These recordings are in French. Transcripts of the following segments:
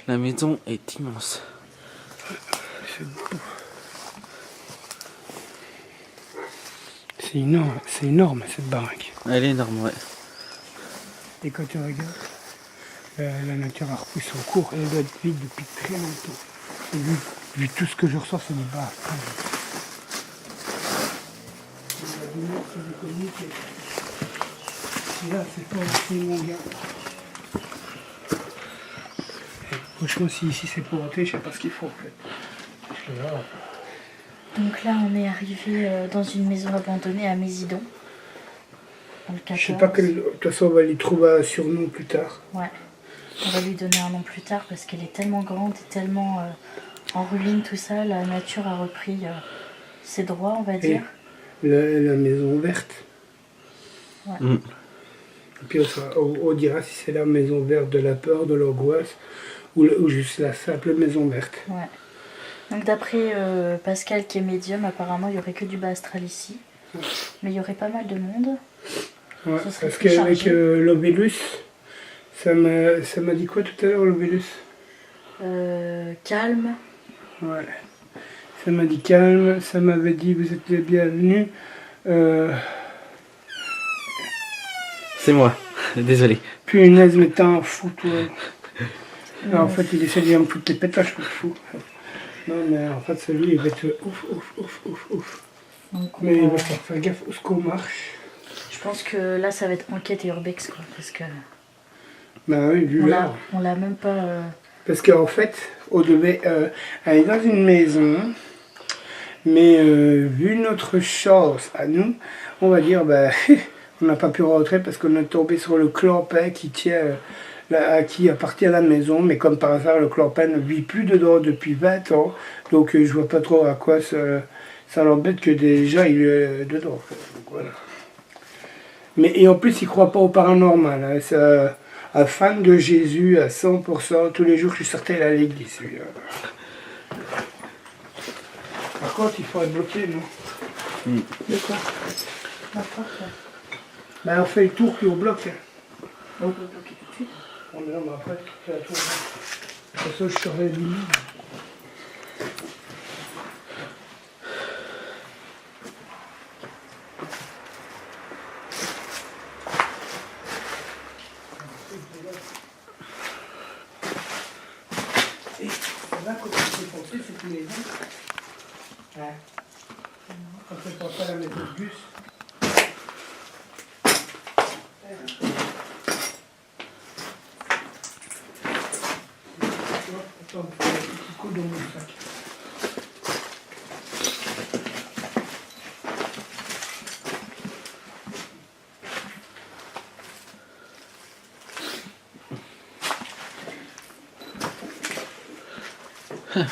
La maison est immense. C'est énorme cette baraque. Elle est énorme, ouais. Et quand tu regardes, la nature a repris son cours. Elle doit être vide depuis très longtemps. Et vu tout ce que je ressens, c'est du bas. Là, c'est pas aussi mon gars. Franchement, si ici c'est pour hanter, je sais pas ce qu'il faut en fait. Parce que là... Donc là, on est arrivé dans une maison abandonnée à Mésidon. Dans le 14. Je sais pas quel... De toute façon, on va lui trouver un surnom plus tard. Ouais. On va lui donner un nom plus tard parce qu'elle est tellement grande et tellement en ruine, tout ça. La nature a repris ses droits, on va dire. La maison verte. Ouais. Et puis on dira si c'est la maison verte de la peur, de l'angoisse ou juste la simple maison verte. Ouais. Donc d'après Pascal qui est médium, apparemment il n'y aurait que du bas astral ici. Mais il y aurait pas mal de monde. Ouais, parce qu'avec l'Obélus, ça m'a dit quoi tout à l'heure l'Obélus? Calme. Ouais. Ça m'a dit calme, ça m'avait dit vous êtes les bienvenus. C'est moi, désolé. Punaise, mais t'es un fou toi. Non, en fait il essaie de me foutre les pétages, je fou. Non mais en fait celui il va être ouf. Donc, mais il va falloir faire gaffe où ce qu'on marche. Je pense que là ça va être enquête et urbex quoi, parce que... Bah oui, vu là. On l'a même pas... Parce qu'en fait, on devait aller dans une maison, mais vu notre chance à nous, on va dire, bah, on n'a pas pu rentrer parce qu'on est tombé sur le clampin qui tient, à qui appartient à la maison, mais comme par hasard, le clampin ne vit plus dedans depuis 20 ans, donc je vois pas trop à quoi ça l'embête que déjà il est dedans. Donc, voilà. Mais, et en plus, il croit pas au paranormal, hein, ça... Un fan de Jésus à 100%, tous les jours je sortais à l'église. Par contre, il faut être bloqué, non? De quoi? La porte, là. Ben, on fait le tour puis on bloque. On peut bloquer tout de suite. On est là, mais après, tu fais la tour. De toute façon, je surveille l'île. Quand tu penses à la méthode Gus. Attends, je fais un petit coup dans mon sac.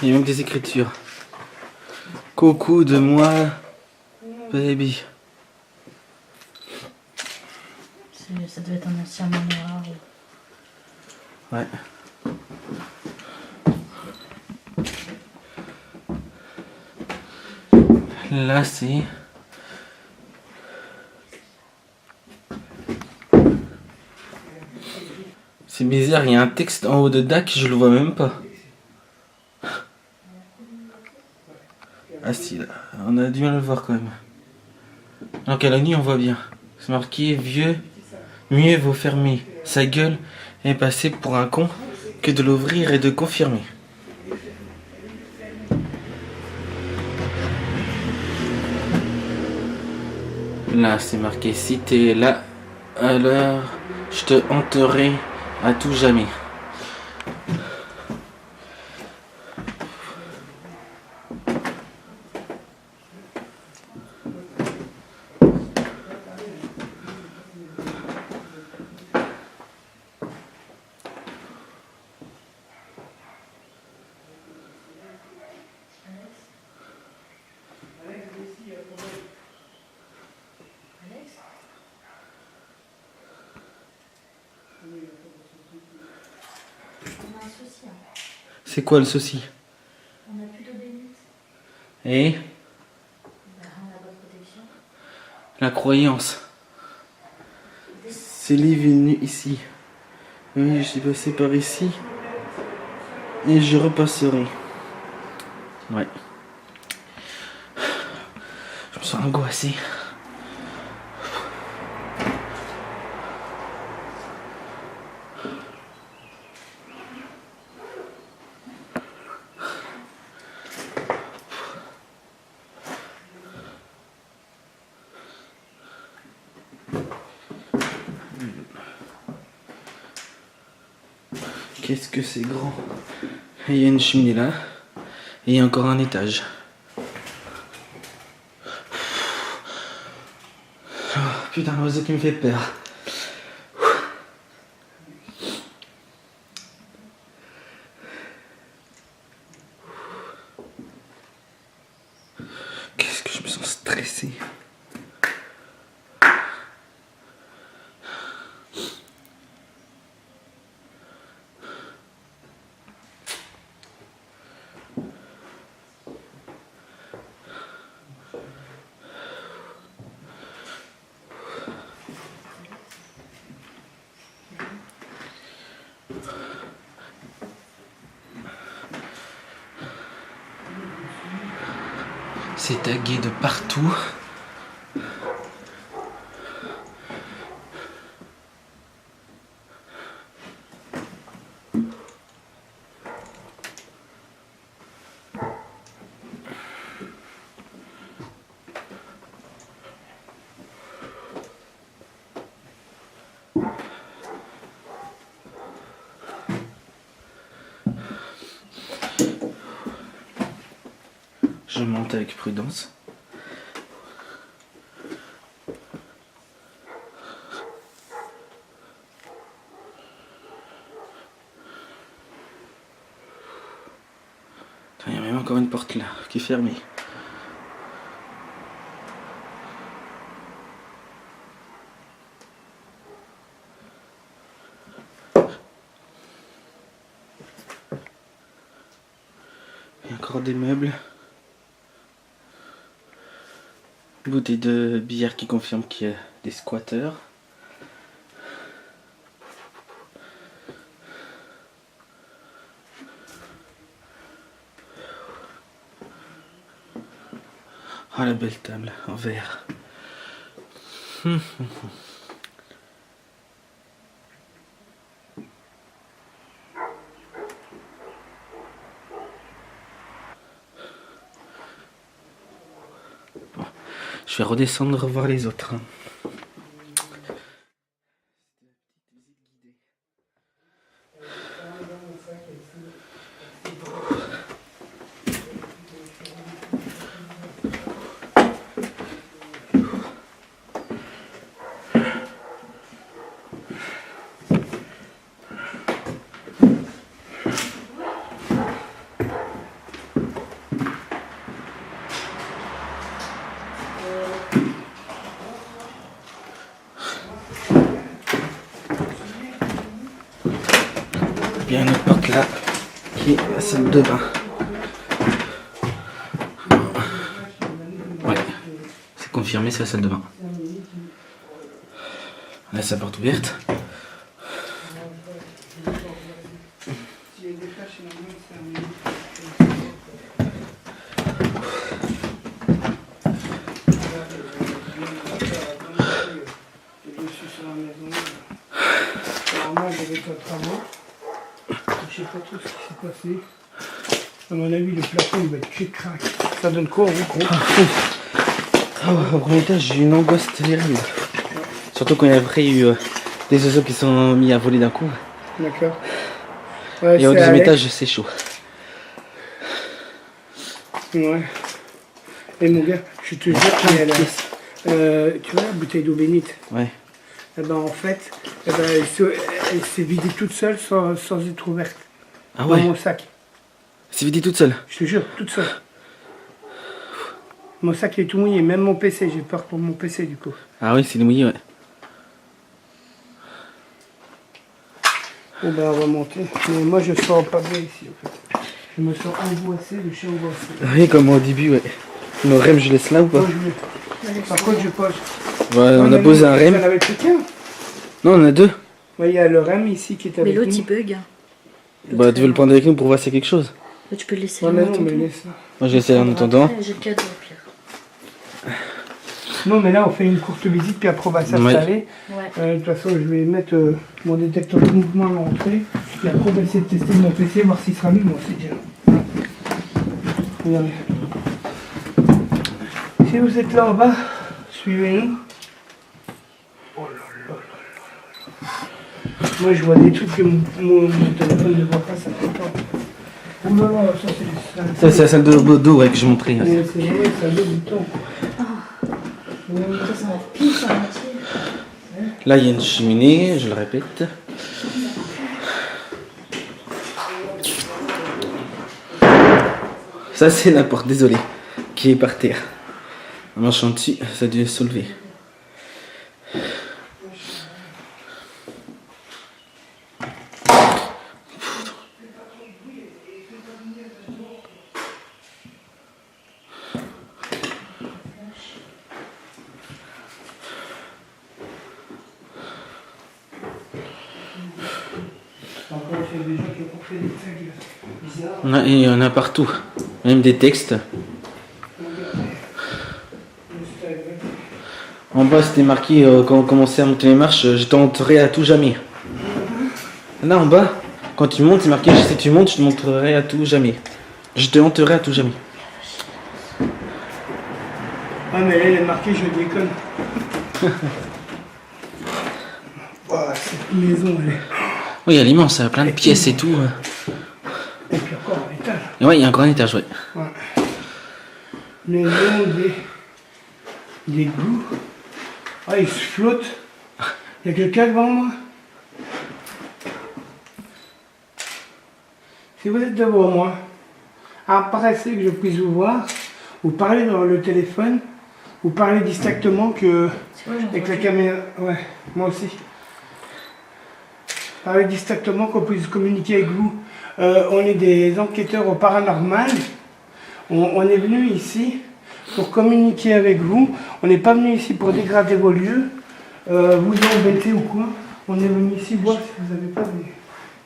Il manque des écritures. Coucou de moi, baby. Ça devait être un ancien manoir. Ouais. Là, c'est... C'est bizarre, il y a un texte en haut de DAC, je le vois même pas. Ah si, là, on a du mal à le voir quand même. Donc à la nuit, on voit bien. C'est marqué vieux, mieux vaut fermer sa gueule et passer pour un con que de l'ouvrir et de confirmer. Là, c'est marqué si t'es là, alors je te hanterai à tout jamais. On a un souci. Hein. C'est quoi le souci? On n'a plus d'eau bénite. Et La bonne protection. la croyance. Célie est venue ici. Oui, je suis passé par ici. Et je repasserai. Ouais. Je me sens angoissé. Qu'est-ce que c'est grand. Et il y a une cheminée là. Et il y a encore un étage. Oh, putain, l'oiseau qui me fait peur. Qu'est-ce que je me sens stressé. C'est tagué de partout. Je monte avec prudence. Il y a même encore une porte là qui est fermée. Il y a encore des meubles. Bouteille de bière qui confirme qu'il y a des squatteurs. Oh la belle table en verre. Bon, je vais redescendre voir les autres. Il y a une autre porte là qui est la salle de bain. Ouais, c'est confirmé, c'est la salle de bain. Là, c'est la porte ouverte. Je sais pas trop ce qui s'est passé. À mon avis, le plafond il va être cric-crac. Ça donne quoi en gros? Au premier étage, j'ai eu une angoisse terrible. Surtout quand il y a après eu des oiseaux qui sont mis à voler d'un coup. D'accord. Ouais, et au deuxième étage, c'est chaud. Ouais. Et mon gars, je te jure qu'il y a la... tu vois la bouteille d'eau bénite? Ouais. Eh ben, en fait, elle s'est vidée toute seule sans être ouverte. Ah ouais? Dans mon sac. C'est vidé toute seule? Je te jure, toute seule. Mon sac est tout mouillé, même mon PC, j'ai peur pour mon PC du coup. Ah oui, c'est mouillé, ouais. Bon ben on va monter. Mais moi je sens pas bien ici en fait. Je me sens angoissé, je suis angoissé. Oui, comme au début, ouais. Nos REM, je laisse là ou pas? Par contre je pose. Ouais, on a posé un REM. Il y en avait plus qu'un. Non, on en a deux. Ouais, il y a le REM ici qui est avec Mais l'autre nous. il bug. Bah, tu veux le prendre avec nous pour voir s'il y a quelque chose? Tu peux le laisser Ouais, là, mais en non, mais attendant. laisse ça. Moi, je vais essayer en attendant. Après, j'ai le cadeau au pire. Non, mais là, on fait une courte visite, puis après, on va s'installer. Ouais. De toute façon, je vais mettre mon détecteur de mouvement à l'entrée. Puis après, on va essayer de tester mon PC, voir s'il sera mis. Moi, c'est déjà. Regardez. Si vous êtes là en bas, suivez-nous. Oh là là là là. Moi, je vois des trucs que mon téléphone ne voit pas, ça fait peur. Oh là là, ça, c'est Ça, c'est la salle d'eau ouais, que je montrais. mais c'est vrai, ça donne du temps. Ça sent la pile, ça moitié. Là, il y a une cheminée, je le répète. Ça, c'est la porte, désolé, qui est par terre. En marchant dessus, ça a dû se soulever. Encore, il y a des gens qui ont fait des tags bizarres. Il y en a partout, même des textes. En bas, c'était marqué quand on commençait à monter les marches, je t'enterrerai à tout jamais. Là en bas, quand tu montes, c'est marqué si tu montes, je te montrerai à tout jamais. Je te hanterai à tout jamais. Ah, mais elle est marquée, je déconne. Oh, cette maison, elle est. Oui, elle est immense, elle a plein de pièces et tout. Et puis encore un étage. Et ouais, il y a encore un étage, ouais. Ouais. Maison des goûts. Ah, il se flotte. Il y a quelqu'un devant moi. Si vous êtes devant moi, apparaissez que je puisse vous voir, vous parlez dans le téléphone, vous parlez distinctement que C'est vrai, j'en avec vois la plus. caméra. Ouais, moi aussi. Parlez distinctement qu'on puisse communiquer avec vous. On est des enquêteurs au paranormal. On est venu ici pour communiquer avec vous. On n'est pas venu ici pour dégrader vos lieux, vous embêter ou quoi. On est venu ici voir si vous n'avez pas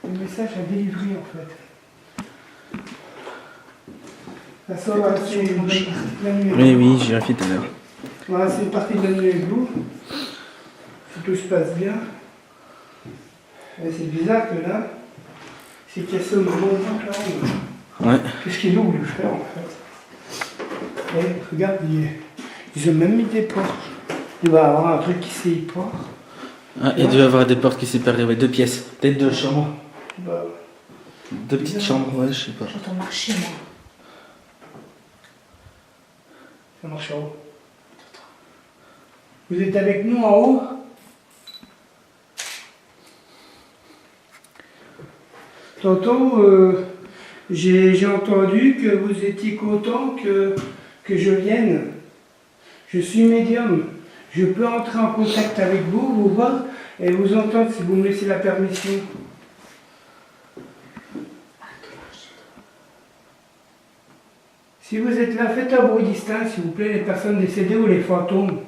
des messages à délivrer en fait. Ça sort, voilà, c'est une partie de la nuit. Oui, oui, j'ai fait tout à l'heure. Voilà, c'est une partie de la nuit avec vous. Si tout se passe bien. Mais c'est bizarre que là, c'est cassé au moment où là. Ouais. Qu'est-ce qu'ils ont voulu faire en fait? Et regarde, ils ont même mis des portes. Il va y avoir un truc qui sépare. Ah, il doit y avoir des portes qui séparent, ouais, deux pièces. Peut-être deux chambres. Bah, Deux petites chambres, ouais, je sais pas. J'entends marcher, moi. ça marche en haut. Vous êtes avec nous en haut? Tantôt, j'ai entendu que vous étiez content que je vienne. Je suis médium. Je peux entrer en contact avec vous, vous voir et vous entendre si vous me laissez la permission. Si vous êtes là, faites un bruit distinct, s'il vous plaît, les personnes décédées ou les fantômes.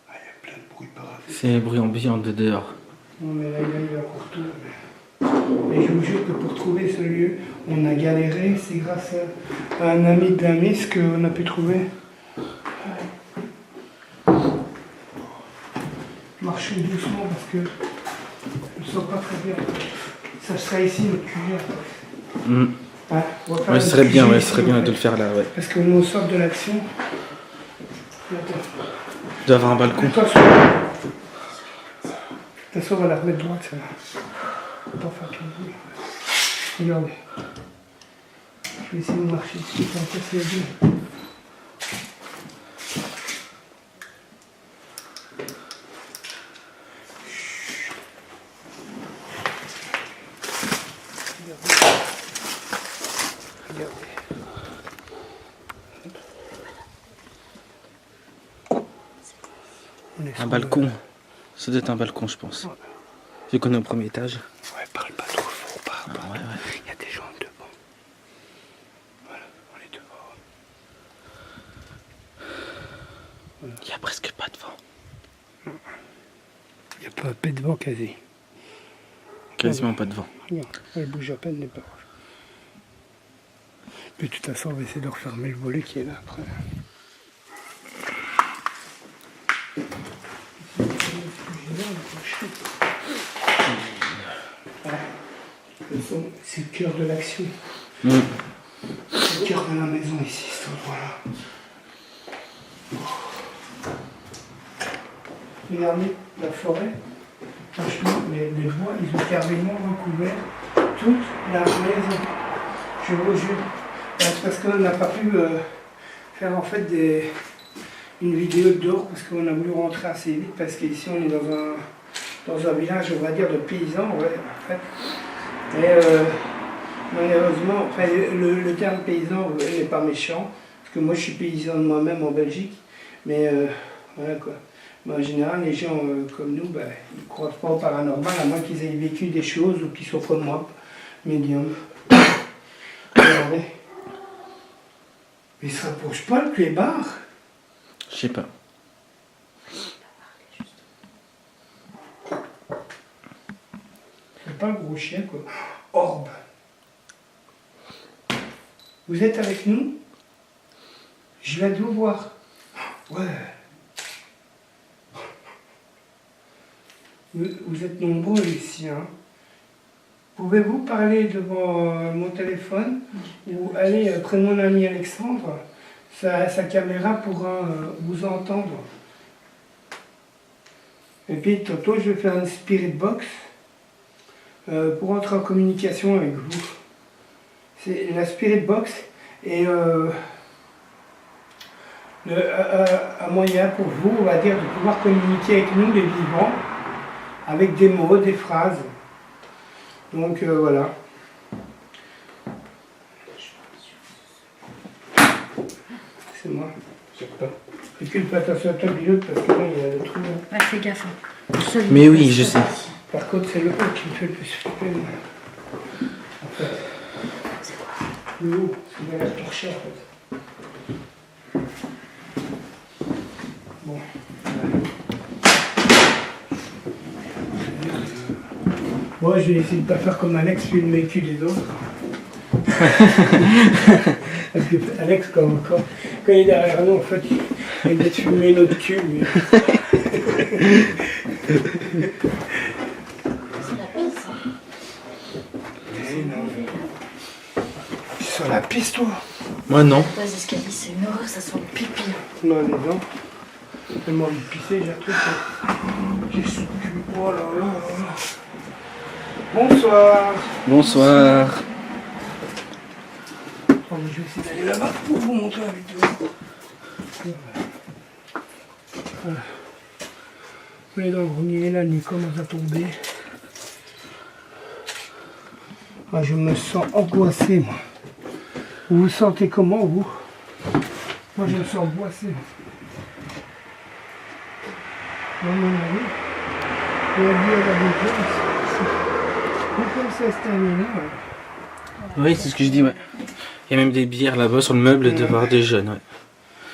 Ah, il y a plein de bruit par là. C'est le bruit ambiant de dehors. Non mais là, il y a pour tout. Mais je vous jure que pour trouver ce lieu, on a galéré. C'est grâce à un ami de la Miss qu'on a pu trouver. Marchez doucement parce que je ne sens pas très bien. Ça serait ici notre cuillère. Hein, on va faire Ouais, ce une serait bien, cuillère ouais, ici, ce serait en bien fait. de le faire là, ouais. Parce que nous sort de l'action. Attends. Il doit y avoir un balcon. Attention. De toute façon, on va la remettre droite, ça. Faut pas faire tout le bruit. Regardez. Je vais essayer de marcher dessus, ça va casser la gueule. Un balcon. Ça doit être un balcon, je pense. Ouais. Vu qu'on est au premier étage. Ouais, parle pas trop fort, parle pas. Ah, ouais, ouais. Il y a des gens devant. Voilà, on est devant. Voilà. Il n'y a presque pas de vent. Il n'y a pas un peu de vent quasi. Quasiment pas de vent. Regarde, elle bouge à peine les paroles. Mais de toute façon, on va essayer de refermer le volet qui est là après. C'est le cœur de l'action. C'est le cœur de la maison ici, cet endroit-là. Regardez la forêt. Franchement, les bois, ils ont carrément recouvert toute la maison. Je vous jure. C'est parce qu'on n'a pas pu faire en fait une vidéo dehors parce qu'on a voulu rentrer assez vite parce qu'ici on est dans un village, on va dire, de paysans, ouais, en fait. Mais malheureusement, enfin, le terme paysan n'est pas méchant, parce que moi je suis paysan de moi-même en Belgique, mais voilà quoi. Mais en général, les gens comme nous, bah, ils ne croient pas au paranormal, à moins qu'ils aient vécu des choses ou qu'ils soient comme moi, médium. Regardez. Mais il se rapproche pas le clébard. Je sais pas. C'est pas un gros chien quoi. Orbe. Vous êtes avec nous? Je viens de vous voir. Ouais. Vous êtes nombreux ici, hein. Pouvez-vous parler devant mon téléphone ou aller près de mon ami Alexandre? Sa caméra pourra vous entendre. Et puis tantôt je vais faire une spirit box pour entrer en communication avec vous. C'est la spirit box et un moyen pour vous, on va dire, de pouvoir communiquer avec nous, les vivants, avec des mots, des phrases. Donc voilà. C'est moi. Je sais pas. Fais qu'une attention à toi, pilote, parce que là, il y a le trou. Ouais, fais gaffe. Hein. Mais oui, je sais. Par contre, c'est le haut qui me fait le plus flipper. En fait. C'est quoi? Le haut, c'est de la torchée, en fait. Bon. Moi, je vais essayer de ne pas faire comme Alex, filmer le cul des autres. Parce que Alex, quand il est derrière nous, en fait, il va filmer notre cul. Mais... C'est la piste. Hein. Tu es sur la piste, toi? Moi non. Les escaliers, c'est une horreur, ça sent le pipi. Non, les dents. Tellement envie de pisser, j'ai un truc. J'ai sous le cul. Oh là là là là. Bonsoir. Bonsoir. Oh, mais je vais essayer d'aller là-bas pour vous montrer la vidéo. On est dans le grenier, la nuit commence à tomber. Ah, je me sens angoissé, moi. Vous vous sentez comment, vous? Moi, je me sens angoissé. Dans mon avis, on a dit à la défense. Comme ça, c'est terminé. Oui, c'est ce que je dis, ouais. Il y a même des bières là-bas sur le meuble de voir des jeunes, ouais.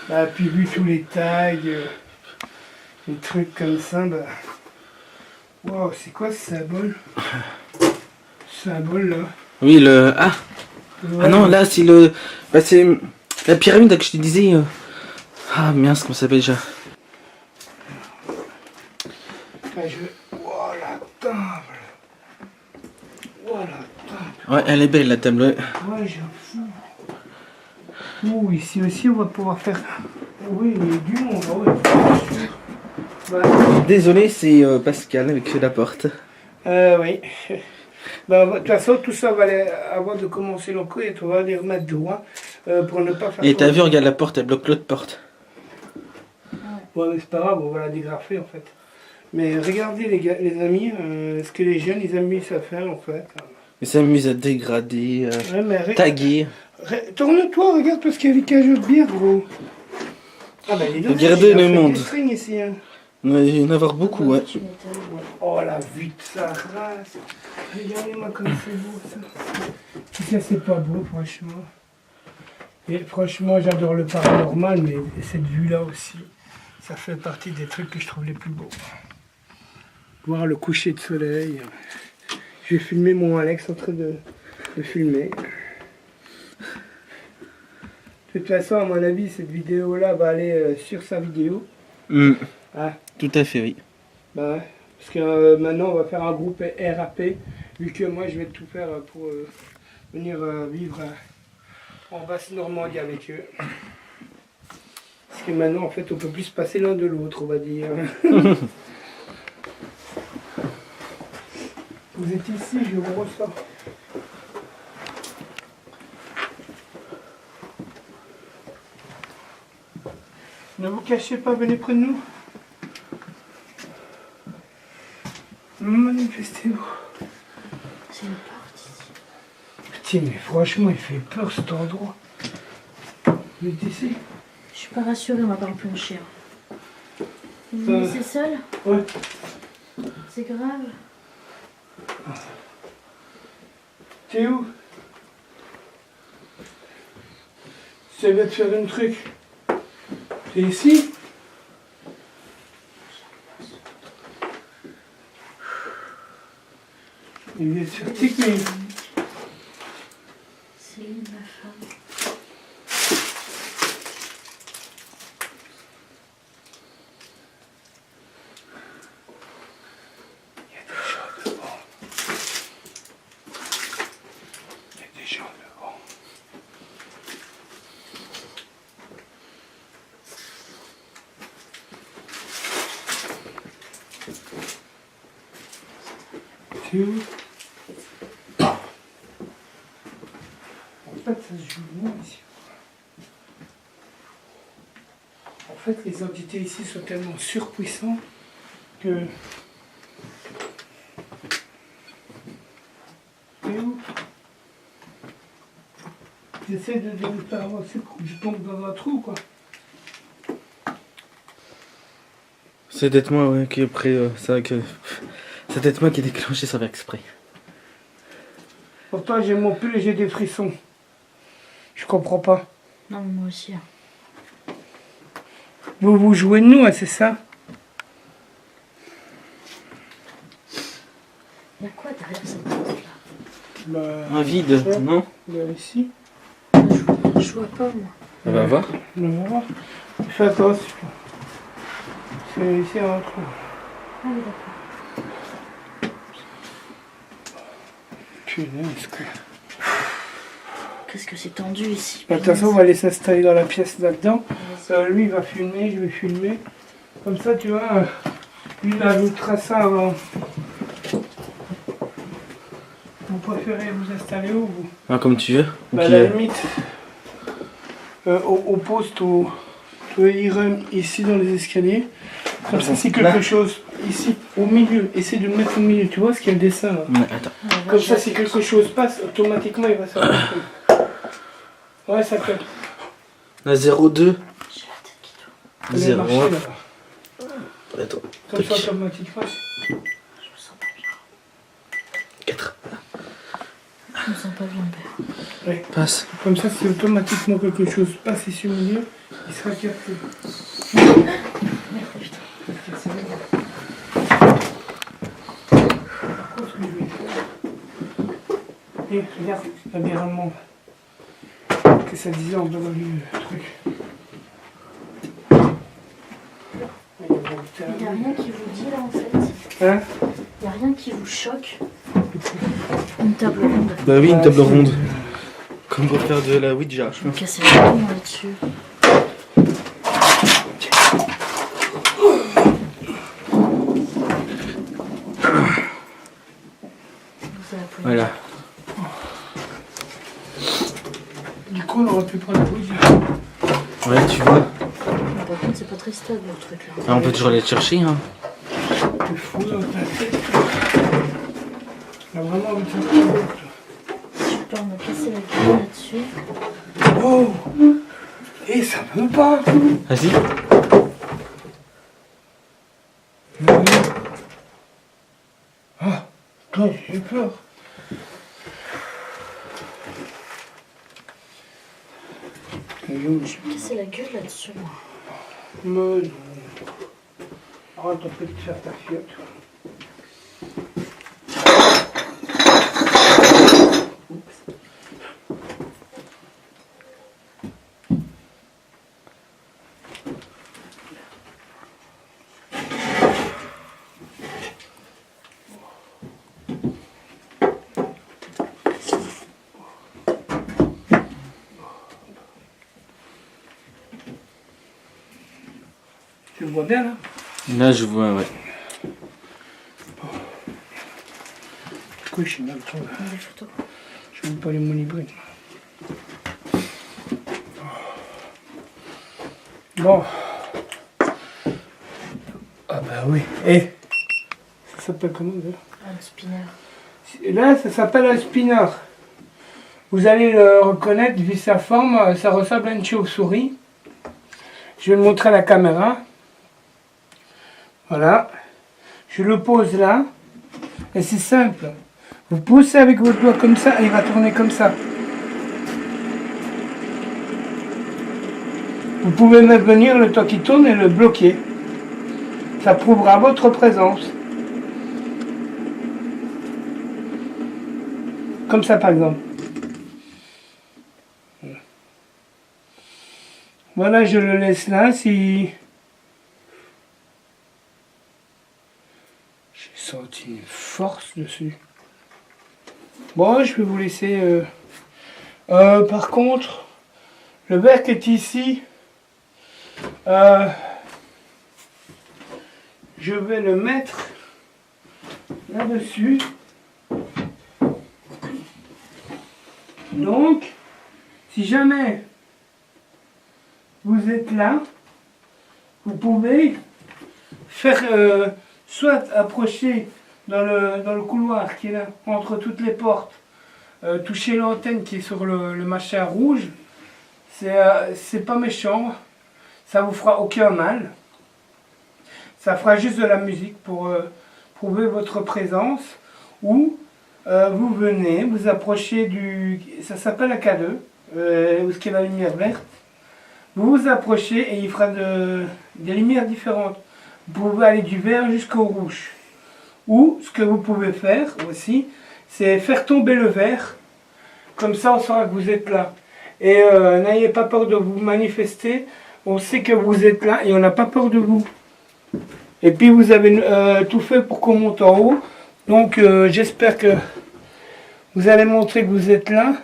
Bah, puis vu tous les tags, les trucs comme ça, bah... Wow, c'est quoi ce symbole? Ce symbole là? Oui, le... Ah, Ouais. ah non, là, c'est le... Bah, c'est la pyramide que je te disais. Ah, mince, comment ça s'appelle déjà? Ah, wow, la table! Wow, la table! Ouais, elle est belle, la table, ouais. Ouais, j'avoue. Ouh, ici aussi, on va pouvoir faire... Oui, il y a du monde, ouais. Bah, Désolé, c'est Pascal avec la porte. oui. Bah, de toute façon, tout ça, va aller, avant de commencer l'enquête, on va les remettre droit pour ne pas faire... Et t'as vu, regarde la porte, elle bloque l'autre porte. Ouais, mais c'est pas grave, on va la dégrafer en fait. Mais regardez les amis, ce que les jeunes ils amusent à faire en fait. Ils s'amusent à dégrader, Ouais, mais taguer. Tourne-toi, regarde parce qu'il y a des cageaux de bière, gros. Ah bah, Regardez le monde. Ici, hein. Il va y en avoir beaucoup, ouais. Tu m'étonnes. Oh la vue de sa race. Regardez-moi comme c'est beau ça. Tout ça c'est pas beau franchement. Et franchement j'adore le paranormal mais cette vue là aussi. Ça fait partie des trucs que je trouve les plus beaux. Voir le coucher de soleil. Je vais filmer mon Alex en train de filmer. De toute façon, à mon avis, cette vidéo-là va aller sur sa vidéo. Ah, Tout à fait, oui. bah ouais. Parce que maintenant, on va faire un groupe RAP. Vu que moi, je vais tout faire pour venir vivre en Basse-Normandie avec eux. Parce que maintenant, en fait, on peut plus se passer l'un de l'autre, on va dire. Vous êtes ici, je vous ressors. Ne vous cachez pas, venez près de nous. Manifestez-vous. C'est une porte ici. Putain, mais franchement, il fait peur cet endroit. Vous êtes ici? Je suis pas rassurée, on va pas me plancher. Vous me laissez seul? Ouais. C'est grave. T'es où? Je vais te faire un truc. T'es ici? Il est sur TikTok. Céline, ma femme. Il y a des gens devant. Il y a des gens devant. T'es où? En fait, ça se joue loin ici. En fait, les entités ici sont tellement surpuissantes que... T'es où? J'essaie de me faire avancer pour que je tombe dans un trou, quoi. C'est peut-être moi, ouais, qui ai pris ça, que... C'est peut-être moi qui ai déclenché ça avec exprès. Pourtant, j'ai mon pull et j'ai des frissons. Je comprends pas. Non, mais moi aussi. Vous vous jouez de nous, hein, c'est ça? Il y a quoi derrière cette porte-là? Bah, Un vide, non? ici. Je vois pas, moi. On va voir. On va voir. Fais attention. C'est ici un trou. Ah oui, d'accord. Punaise, quoi. Qu'est-ce que c'est tendu ici? De toute façon, on va aller s'installer dans la pièce là-dedans. Lui, il va filmer, je vais filmer. Comme ça, tu vois, lui, il ajoutera ça avant. Vous préférez vous installer où, vous? Ah, comme tu veux. Bah, à la limite, au poste où tu irais ici dans les escaliers. Comme ça, si quelque chose ici, au milieu, essaie de le mettre au milieu. Tu vois ce qu'il y a le dessin là? Mais attends. Comme ça, si quelque chose passe, automatiquement, il va s'arrêter. Ouais, ça peut. La 02. J'ai la tête qui tourne. Allez, 0. marcher, là. Attends. Comme ça, Tac. automatiquement. Je me sens pas bien. 4. Je me sens pas bien, père. Ouais. Passe. Comme ça, si automatiquement quelque chose passe ici au milieu, il sera capté. Merde, putain. Par contre, ce que je vais faire. Et regarde, l'environnement. Que ça disait en devant le truc. Il n'y a rien qui vous dit là en fait. Hein? Il n'y a rien qui vous choque. Une table ronde. Bah oui, une Ouais, table c'est- ronde. Comme pour faire de la Ouija. Je vais me casser la gueule moi là-dessus. Vous avez Voilà. Du coup, on aurait pu prendre la Ouija. Ouais, tu vois. Par contre, c'est pas très stable le truc là. Ah, on peut toujours aller te chercher, hein. C'est fou dans ta tête. On a vraiment envie de faire ça. Je peux me casser la gueule là-dessus. Oh! Et ça veut pas! Vas-y. Ah! Putain, j'ai peur. Je vais me casser la gueule là-dessus moi. Mais non. Rentre un peu de faire ta fiotte. Tu le vois bien là? Là, je vois, ouais. Oui, je suis mal trop là. Des photos. Je veux pas les monibrunes. Bon. Ah bah oui. Et ça s'appelle comment déjà? Un spinner. Là, ça s'appelle un spinner. Vous allez le reconnaître, vu sa forme, ça ressemble à une chauve-souris. Je vais le montrer à la caméra. Voilà. Je le pose là. Et c'est simple. Vous poussez avec votre doigt comme ça et il va tourner comme ça. Vous pouvez même venir le temps qu'il tourne et le bloquer. Ça prouvera votre présence. Comme ça par exemple. Voilà, je le laisse là. Si j'ai senti une force dessus. Bon, je vais vous laisser. Par contre, le verre qui est ici, je vais le mettre là-dessus. Donc, si jamais vous êtes là, vous pouvez faire soit approcher dans le couloir qui est là, entre toutes les portes, toucher l'antenne qui est sur le machin rouge. C'est pas méchant, ça vous fera aucun mal. Ça fera juste de la musique pour prouver votre présence. Ou vous venez, vous approchez du... Ça s'appelle un K2, où ce qui est la lumière verte. Vous vous approchez et il fera des lumières différentes. Vous pouvez aller du vert jusqu'au rouge. Ou ce que vous pouvez faire aussi, c'est faire tomber le verre. Comme ça, on saura que vous êtes là. Et n'ayez pas peur de vous manifester. On sait que vous êtes là et on n'a pas peur de vous. Et puis vous avez tout fait pour qu'on monte en haut. Donc j'espère que vous allez montrer que vous êtes là.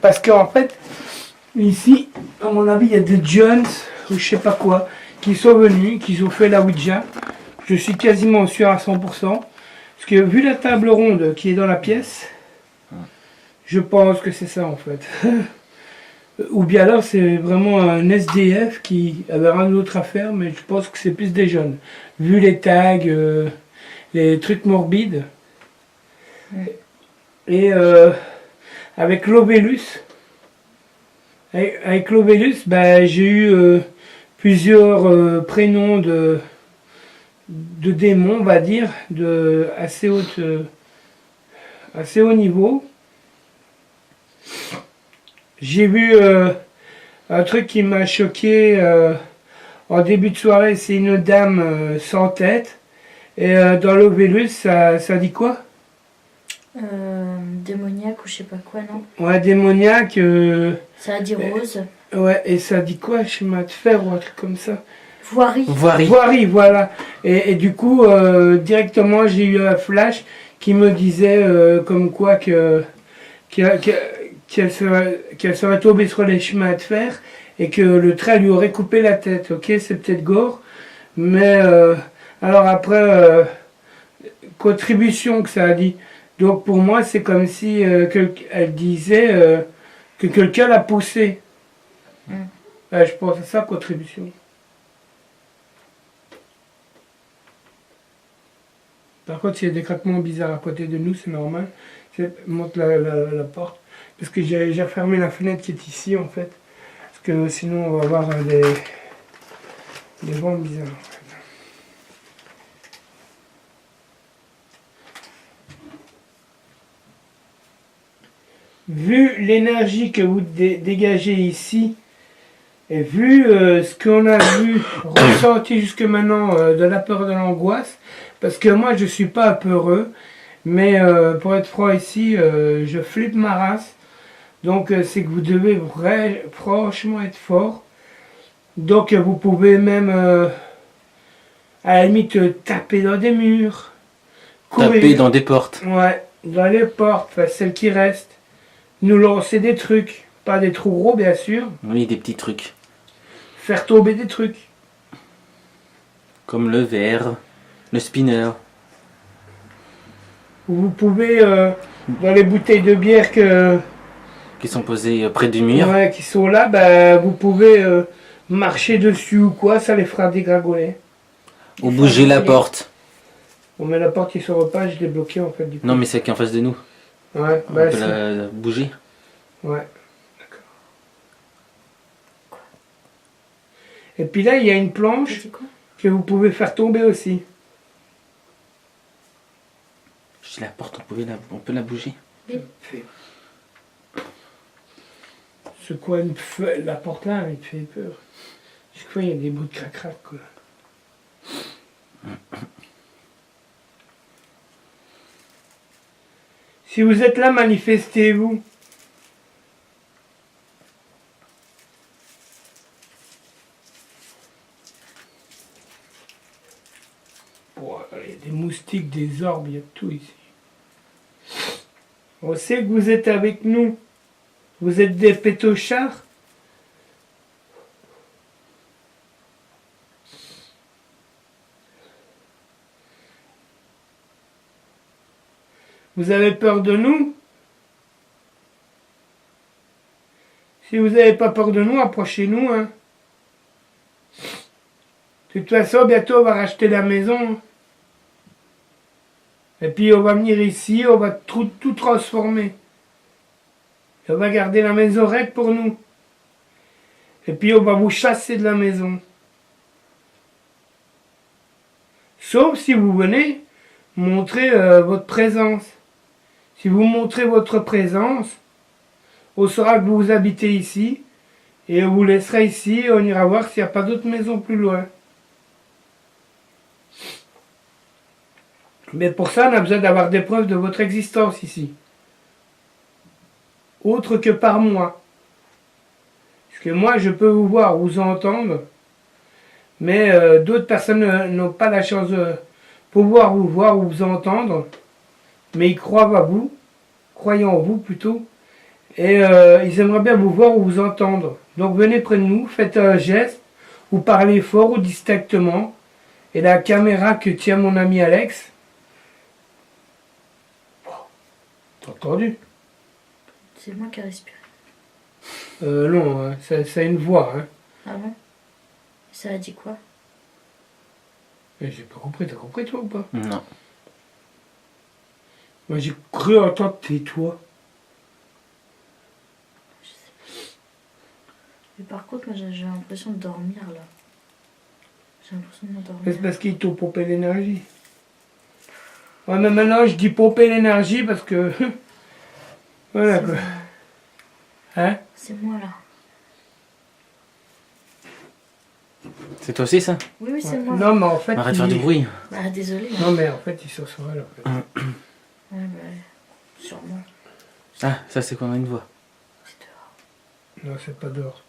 Parce qu'en fait, ici, à mon avis, il y a des jeunes, ou je sais pas quoi, qui sont venus, qui ont fait la Ouija. Je suis quasiment sûr à 100%. Parce que vu la table ronde qui est dans la pièce, je pense que c'est ça en fait. Ou bien alors c'est vraiment un SDF qui avait rien d'autre à faire, mais je pense que c'est plus des jeunes. Vu les tags, les trucs morbides. Et avec l'Ovellus, avec l'Ovellus, ben, j'ai eu plusieurs prénoms de démons, on va dire, de assez haut niveau. J'ai vu un truc qui m'a choqué en début de soirée, c'est une dame sans tête. Et dans l'Ovellus, ça dit quoi? Démoniaque ou je sais pas quoi, non? Ouais, démoniaque. Ça a dit rose. Ouais, et ça dit quoi? Chemin de fer ou un truc comme ça? Voirie. Voirie, voilà. Et du coup, directement, j'ai eu un flash qui me disait comme quoi qu'elle serait tombée sur les chemins de fer et que le train lui aurait coupé la tête. Ok, c'est peut-être gore, mais alors après, contribution que ça a dit. Donc pour moi, c'est comme si elle disait que quelqu'un l'a poussé. Je pense à ça, contribution. Par contre, s'il y a des craquements bizarres à côté de nous, c'est normal. Monte la porte. Parce que j'ai refermé la fenêtre qui est ici, en fait. Parce que sinon, on va avoir des vents bizarres. En fait. Vu l'énergie que vous dégagez ici, Et vu ce qu'on a vu, ressenti jusque maintenant de la peur, de l'angoisse, parce que moi je suis pas peureux, mais pour être franc ici, je flippe ma race. Donc c'est que vous devez franchement être fort. Donc vous pouvez même à la limite taper dans des murs, Taper dans des portes. Ouais, dans les portes, enfin, celles qui restent. Nous lancer des trucs, pas des trous gros bien sûr. Oui, des petits trucs. Faire tomber des trucs. Comme le verre, le spinner. Vous pouvez, dans les bouteilles de bière Qui sont posés près du mur. ouais, qui sont là, bah, vous pouvez marcher dessus ou quoi, ça les fera dégringoler. Ou bouger la porte. On met la porte qui s'ouvre pas, je l'ai bloquée en fait du coup. Non, mais c'est qui est en face de nous. Ouais, On bah peut c'est... la bouger. Ouais, d'accord. Et puis là, il y a une planche C'est quoi? que vous pouvez faire tomber aussi. Je dis la porte, on peut la bouger. Ce coin, la porte là, il me fait peur. Chaque fois, il y a des bouts de crac-crac quoi. Si vous êtes là, manifestez-vous. Bon, il y a des moustiques, des orbes, il y a tout ici. On sait que vous êtes avec nous. Vous êtes des pétochards. Vous avez peur de nous? Si vous n'avez pas peur de nous, approchez-nous. Hein. De toute façon, bientôt, on va racheter la maison. Et puis, on va venir ici, on va tout transformer. Et on va garder la maison raide pour nous. Et puis, on va vous chasser de la maison. Sauf si vous venez montrer votre présence. Si vous montrez votre présence, on saura que vous habitez ici. Et on vous laissera ici et on ira voir s'il n'y a pas d'autres maisons plus loin. Mais pour ça, on a besoin d'avoir des preuves de votre existence ici. Autre que par moi. Parce que moi, je peux vous voir, vous entendre. Mais d'autres personnes n'ont pas la chance de pouvoir vous voir ou vous entendre. Mais ils croient à vous. Croyez en vous plutôt. Et ils aimeraient bien vous voir ou vous entendre. Donc venez près de nous, faites un geste. Ou parlez fort ou distinctement. Et la caméra que tient mon ami Alex... T'as entendu? C'est moi qui ai respiré. Non, hein, ça a une voix. Hein. Ah bon? Ça a dit quoi? J'ai pas compris, t'as compris toi ou pas? Non. Moi j'ai cru entendre tais-toi. Je sais pas. Mais par contre, moi j'ai l'impression de dormir là. J'ai l'impression de m'endormir. C'est parce qu'ils t'ont pompé l'énergie. Ouais, mais maintenant je dis pomper l'énergie parce que. Voilà C'est quoi. moi. Hein? C'est moi là. C'est toi aussi ça? Oui, oui, c'est Ouais. moi. Non, mais en fait. Arrête de faire du bruit. Bah désolé. Non, mais en fait, ils sont sur elle en fait. Ouais, bah, sûrement. Ah, ça c'est qu'on a une voix. C'est dehors. Non, c'est pas dehors.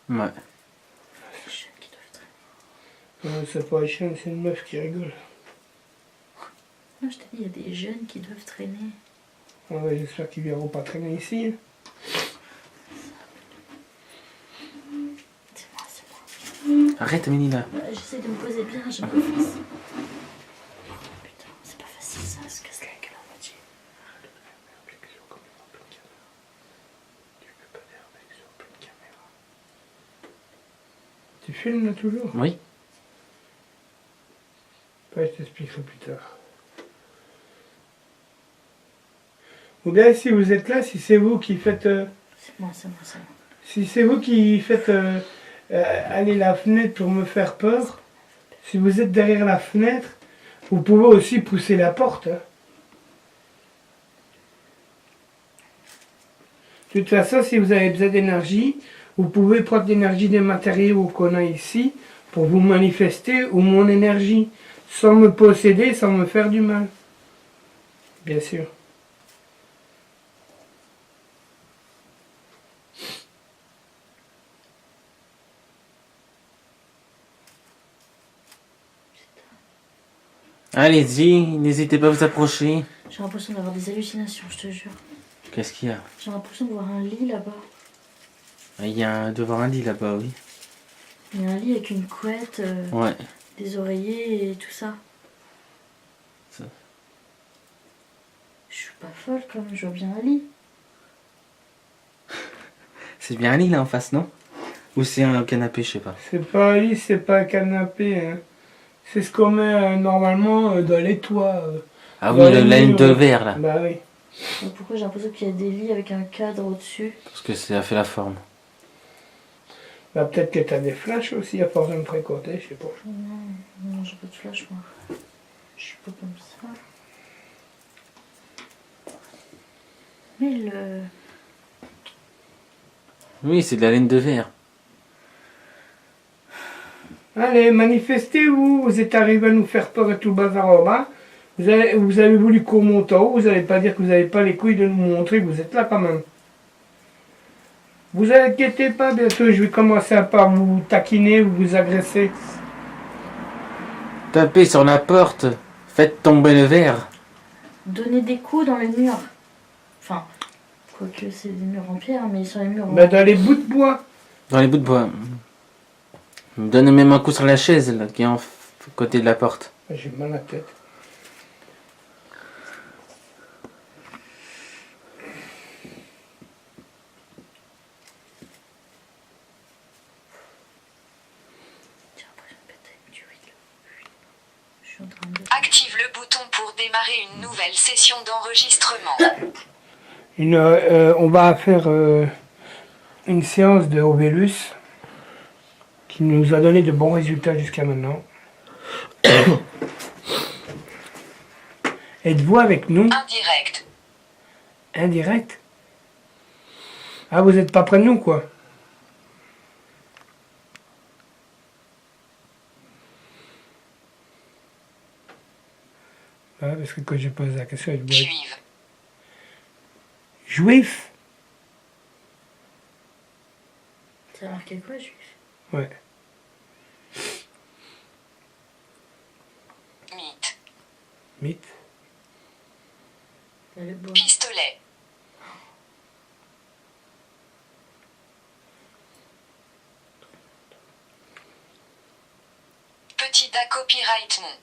Ouais. Les jeunes qui doivent traîner. C'est pas une chaîne, c'est une meuf qui rigole. Non, je t'ai dit, il y a des jeunes qui doivent traîner. Ouais, j'espère qu'ils viendront pas traîner ici. C'est moi. Arrête, Mélina. J'essaie de me poser bien, je me fasse. Putain, c'est pas facile ça, se casse la gueule à moitié. Tu filmes là toujours? Oui. Ouais, je t'expliquerai plus tard. Ou bien si vous êtes là, si c'est vous qui faites... C'est moi, c'est moi, c'est moi. si c'est vous qui faites aller la fenêtre pour me faire peur, si vous êtes derrière la fenêtre, vous pouvez aussi pousser la porte. Hein. De toute façon, si vous avez besoin d'énergie, vous pouvez prendre l'énergie des matériaux qu'on a ici pour vous manifester ou mon énergie, sans me posséder, sans me faire du mal. Bien sûr. Allez-y, n'hésitez pas à vous approcher. J'ai l'impression d'avoir des hallucinations, je te jure. Qu'est-ce qu'il y a? J'ai l'impression de voir un lit là-bas. Il y a devant un lit là-bas, oui. Il y a un lit avec une couette, Ouais. des oreillers et tout ça. Ça. Je suis pas folle quand même, je vois bien un lit. C'est bien un lit là en face, non? Ou c'est un canapé, je sais pas. C'est pas un lit, c'est pas un canapé. Hein. C'est ce qu'on met normalement dans les toits. Ah Dans oui, les la ligne murs. de verre là. Bah oui. Mais pourquoi j'ai l'impression qu'il y a des lits avec un cadre au-dessus? Parce que ça fait la forme. Bah peut-être que t'as des flashs aussi à force de me fréquenter, je sais pas. Non, j'ai pas de flash moi. Je suis pas comme ça. Mais le... Oui, c'est de la laine de verre. Allez, manifestez-vous, vous êtes arrivé à nous faire peur et tout le bazar en bas. Vous avez voulu qu'on monte en haut, vous n'allez pas dire que vous n'avez pas les couilles de nous montrer que vous êtes là quand même. Vous inquiétez pas, bientôt je vais commencer à pas vous taquiner ou vous agresser. Tapez sur la porte. Faites tomber le verre. Donner des coups dans les murs. Enfin, quoique c'est des murs en pierre, mais sur les murs... Bah dans les bouts de bois. Dans les bouts de bois. Donnez même un coup sur la chaise là, qui est côté de la porte. J'ai mal à la tête. J'ai l'impression de péter du huile. Je suis en train de... Active le bouton pour démarrer une nouvelle session d'enregistrement. On va faire une séance de Ovellus qui nous a donné de bons résultats jusqu'à maintenant. Êtes-vous avec nous? Indirect. Indirect? Ah, vous n'êtes pas près de nous, quoi. Ah, parce que quand je pose la question, elle doit être... Juive. Juif? Ça a marqué quoi, juif? Ouais. Mythe. Mythe? T'as le bois. Pistolet. Petit da copyright non.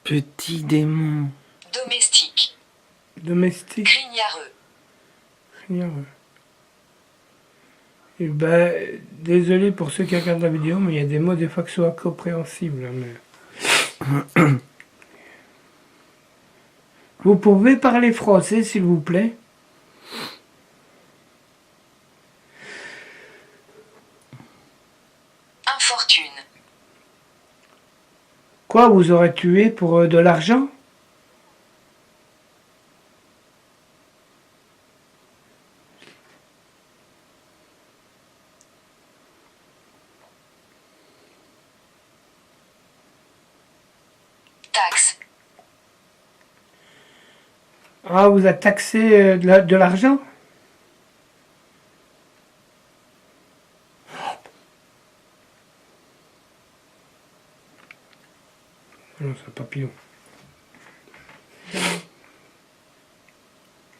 Petit démon. Domestique. Domestique? Crignareux. Crignareux. Et ben, désolé pour ceux qui regardent la vidéo, mais il y a des mots des fois qui sont incompréhensibles. Hein, mais... Vous pouvez parler français, s'il vous plaît? Infortune. Quoi, vous aurez tué pour de l'argent? Taxe. Ah, vous a taxé de l'argent? Non, c'est un papillon.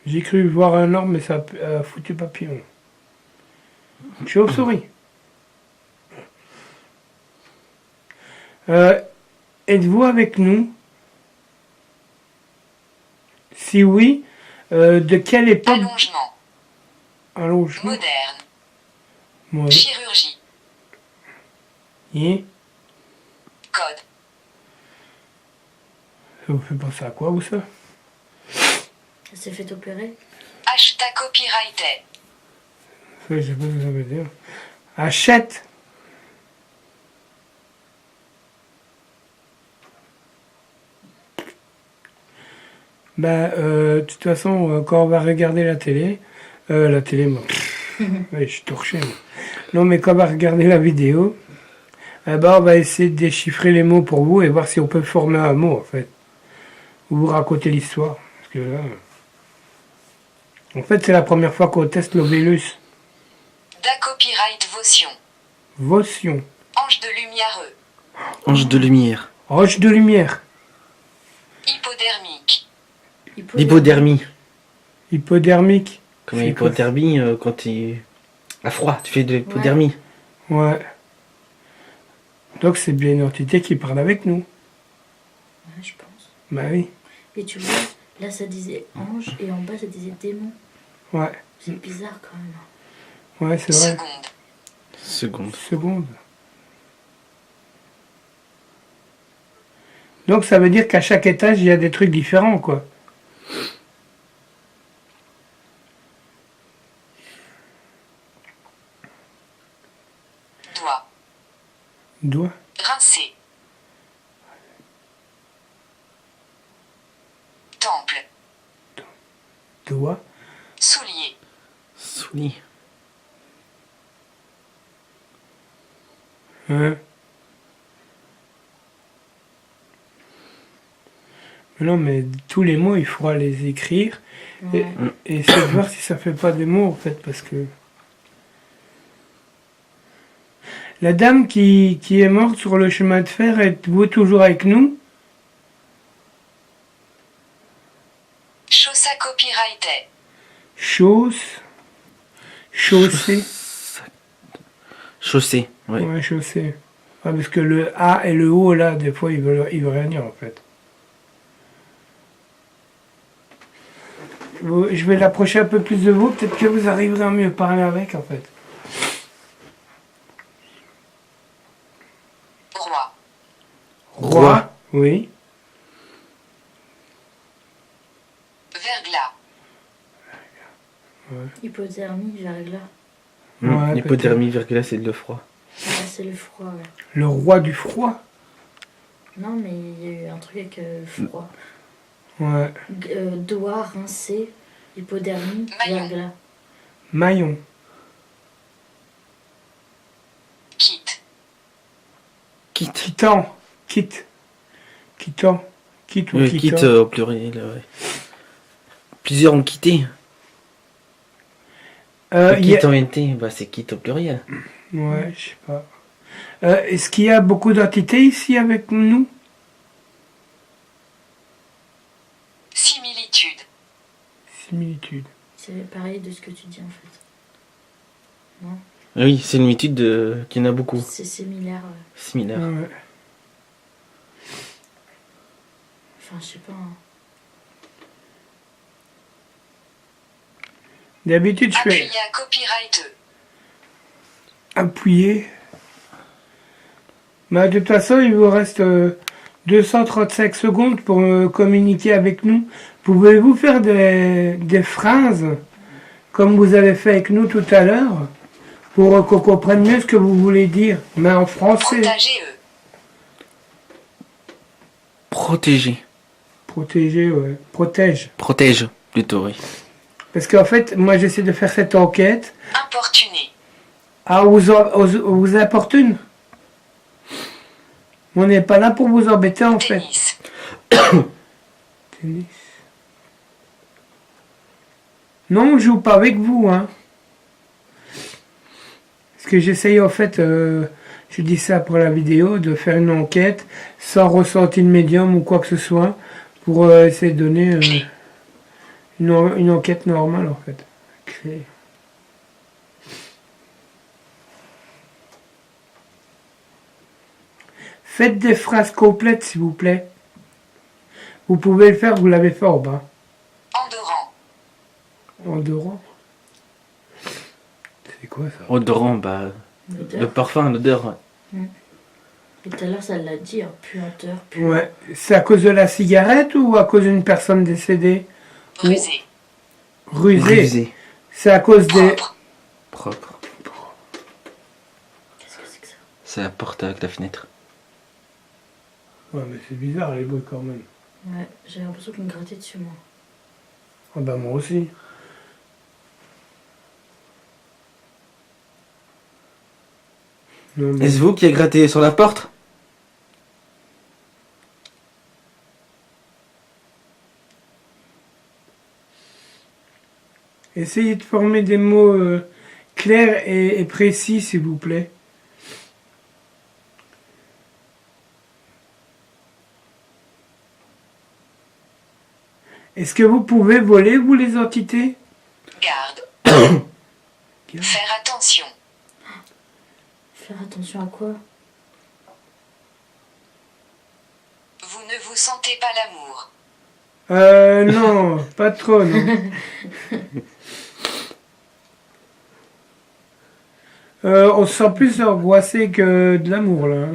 J'ai cru voir un orbe, mais ça a foutu papillon. Chauve-souris. Êtes-vous avec nous? Si oui, de quelle époque? Allongement. Allongement. Moderne. Ouais. Chirurgie. Et Code. ça vous fait penser à quoi, vous, ça? Elle s'est fait opérer. Hashtag copyrighté. Je sais pas ce que ça veut dire. Achète. De toute façon, quand on va regarder la télé, moi, ouais, je suis torché. Moi. Non, mais quand on va regarder la vidéo, on va essayer de déchiffrer les mots pour vous et voir si on peut former un mot, en fait. Ou vous raconter l'histoire. Parce que là, en fait, c'est la première fois qu'on teste l'Obélus. Da copyright Votion. Votion. Ange de lumière. Ange de lumière. Roche de lumière. Hypodermique. L'hypodermie. Hypodermique. Comme C'est quoi? l'hypothermie, quand tu à froid, tu fais de l'hypodermie. Ouais. Donc c'est bien une entité qui parle avec nous. Ouais, je pense. Bah oui. Et tu vois, là ça disait ange et en bas ça disait démon. Ouais. C'est bizarre quand même. Ouais, c'est vrai. Seconde. Seconde. Donc ça veut dire qu'à chaque étage, il y a des trucs différents, quoi. Doigt. Doigt. Rincé. Temple. Doigt. Soulier. Soulier. Hein. Mais non, mais tous les mots, il faudra les écrire. Ouais. Et essayer de voir si ça fait pas des mots, en fait, parce que... La dame qui est morte sur le chemin de fer, êtes-vous toujours avec nous? Chaussa copyrighté. Chose. Chaussée. Chaussée, ouais. Ouais, chaussée. Ouais, parce que le A et le O, là, des fois, ils veulent rien dire, en fait. Je vais l'approcher un peu plus de vous, peut-être que vous arriverez à mieux parler avec, en fait. Roi. Roi. Oui. Verglas. Hypothermie, verglas. Ouais, L'hypodermie, verglas, c'est de froid. Ouais, c'est le froid, ouais. Le roi du froid. Non, mais il y a eu un truc avec froid. Ouais. Doigt, rincé, hypodermie, Maillon. verglas. Maillon. Quitte. Quitte. Quittant. Quitte. Quittant. Quitte ou quittant. Quitte au pluriel, ouais. Plusieurs ont quitté. Il Quitte en NT, bah c'est quitte au pluriel. Ouais, je sais pas. Est-ce qu'il y a beaucoup d'entités ici avec nous? Similitude. Similitude. C'est pareil de ce que tu dis en fait. Non? Oui, c'est une étude qu'il y en a beaucoup. C'est similaire. Similaire. Ouais. Enfin, je sais pas. Hein. D'habitude, je fais Appuyé à copyright. appuyer. Mais de toute façon, il vous reste 235 secondes pour communiquer avec nous. Pouvez-vous faire des phrases comme vous avez fait avec nous tout à l'heure pour qu'on comprenne mieux ce que vous voulez dire, mais en français? Protagez-eux. Protéger. Protéger, ouais. Protège. Protège, plutôt, oui. Parce qu'en fait, moi j'essaie de faire cette enquête. Importuné. Ah, vous importune? On n'est pas là pour vous embêter en fait. Tennis. Tennis. Non, on joue pas avec vous, hein. Parce que j'essaye en fait, je dis ça pour la vidéo, de faire une enquête sans ressenti de médium ou quoi que ce soit pour essayer de donner une enquête normale en fait. Clé. Faites des phrases complètes s'il vous plaît. Vous pouvez le faire, vous l'avez fait en bas. Endorant. Endorant. C'est quoi ça? Odorant, bah. L'odeur. Le parfum, l'odeur. Et tout à l'heure, ça l'a dit, hein, puanteur, puant. Ouais. C'est à cause de la cigarette ou à cause d'une personne décédée? Rusé. Rusé. Rusé. C'est à cause des... Propre. Propre. Qu'est-ce que c'est que ça? C'est la porte avec la fenêtre. Ouais, mais c'est bizarre les bruits quand même. Ouais, j'ai l'impression qu'on me grattait dessus, moi. Ah bah moi aussi. Non, mais... Est-ce vous qui avez gratté sur la porte? Essayez de former des mots clairs et précis, s'il vous plaît. Est-ce que vous pouvez voler, vous, les entités? Garde. Faire attention. Faire attention à quoi? Vous ne vous sentez pas l'amour. Non, pas trop, non. On se sent plus angoissé que de l'amour, là.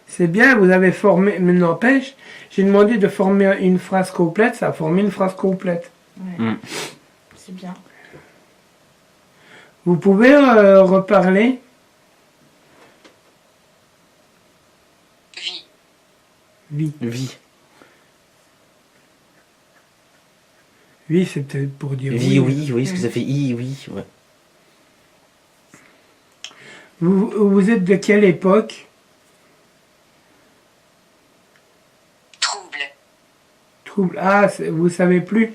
C'est bien, vous avez formé, mais n'empêche, j'ai demandé de former une phrase complète, ça a formé une phrase complète. Ouais. Mm. C'est bien. Vous pouvez reparler? Vie. Vie. Vie. Vie, c'est peut-être pour dire Vie, oui. oui, oui, ce que ça fait I, oui, ouais. Vous êtes de quelle époque? Trouble. Trouble. Ah, vous savez plus?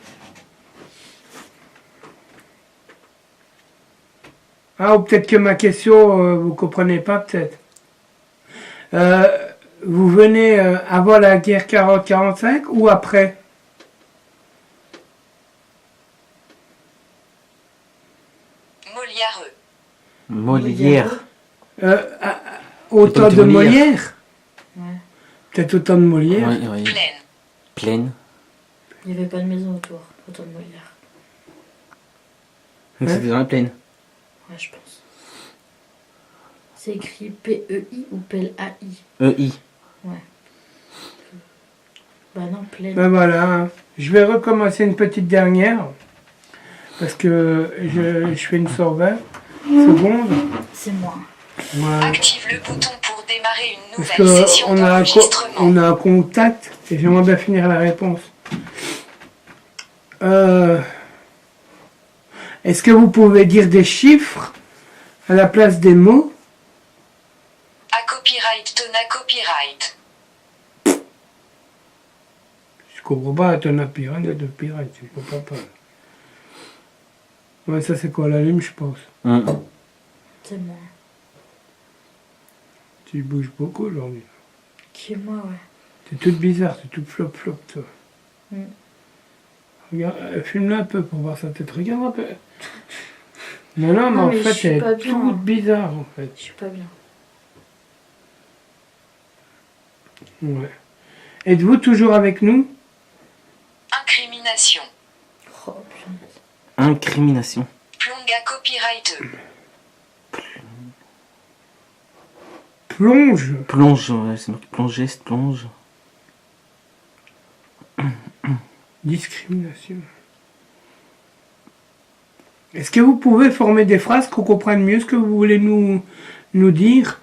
Ah, ou peut-être que ma question, vous comprenez pas, peut-être. Vous venez avant la guerre 40-45 ou après? Moliareux. Molière. Autant Époque de de Molière. Molière? Ouais. Peut-être autant de Molière? Ouais, ouais. Pleine. Pleine. Il n'y avait pas de maison autour, autant de Molière. Donc c'était dans la plaine. Ouais, je pense. C'est écrit P-E-I ou P-L-A-I? E-I. Bah non, plaine. Ben voilà, je vais recommencer une petite dernière, parce que je fais une sur 20 secondes. C'est moi. Voilà. Active le bouton pour démarrer une Parce nouvelle session qu'on a, d'enregistrement. on a un contact, et j'aimerais bien finir la réponse. Est-ce que vous pouvez dire des chiffres à la place des mots? À copyright, tona copyright. Je comprends pas, ton pirate, de pirate, je comprends pas. Ouais, ça c'est quoi, la lune, je pense. C'est moi. Tu bouges beaucoup aujourd'hui. Qui est moi, ouais. T'es toute bizarre, t'es toute flop, toi. Mm. Regarde, filme-la un peu pour voir sa tête. Regarde un peu. Non, mais en mais je fait, suis elle pas est bien, toute hein. bizarre, en fait. Je suis pas bien. Ouais. Êtes-vous toujours avec nous? Incrimination. Oh, punaise. Incrimination. Plonga copyright. Plonge. Plonge, ouais, c'est marqué plongée, c'est plonge. Discrimination. Est-ce que vous pouvez former des phrases qu'on comprenne mieux ce que vous voulez nous dire?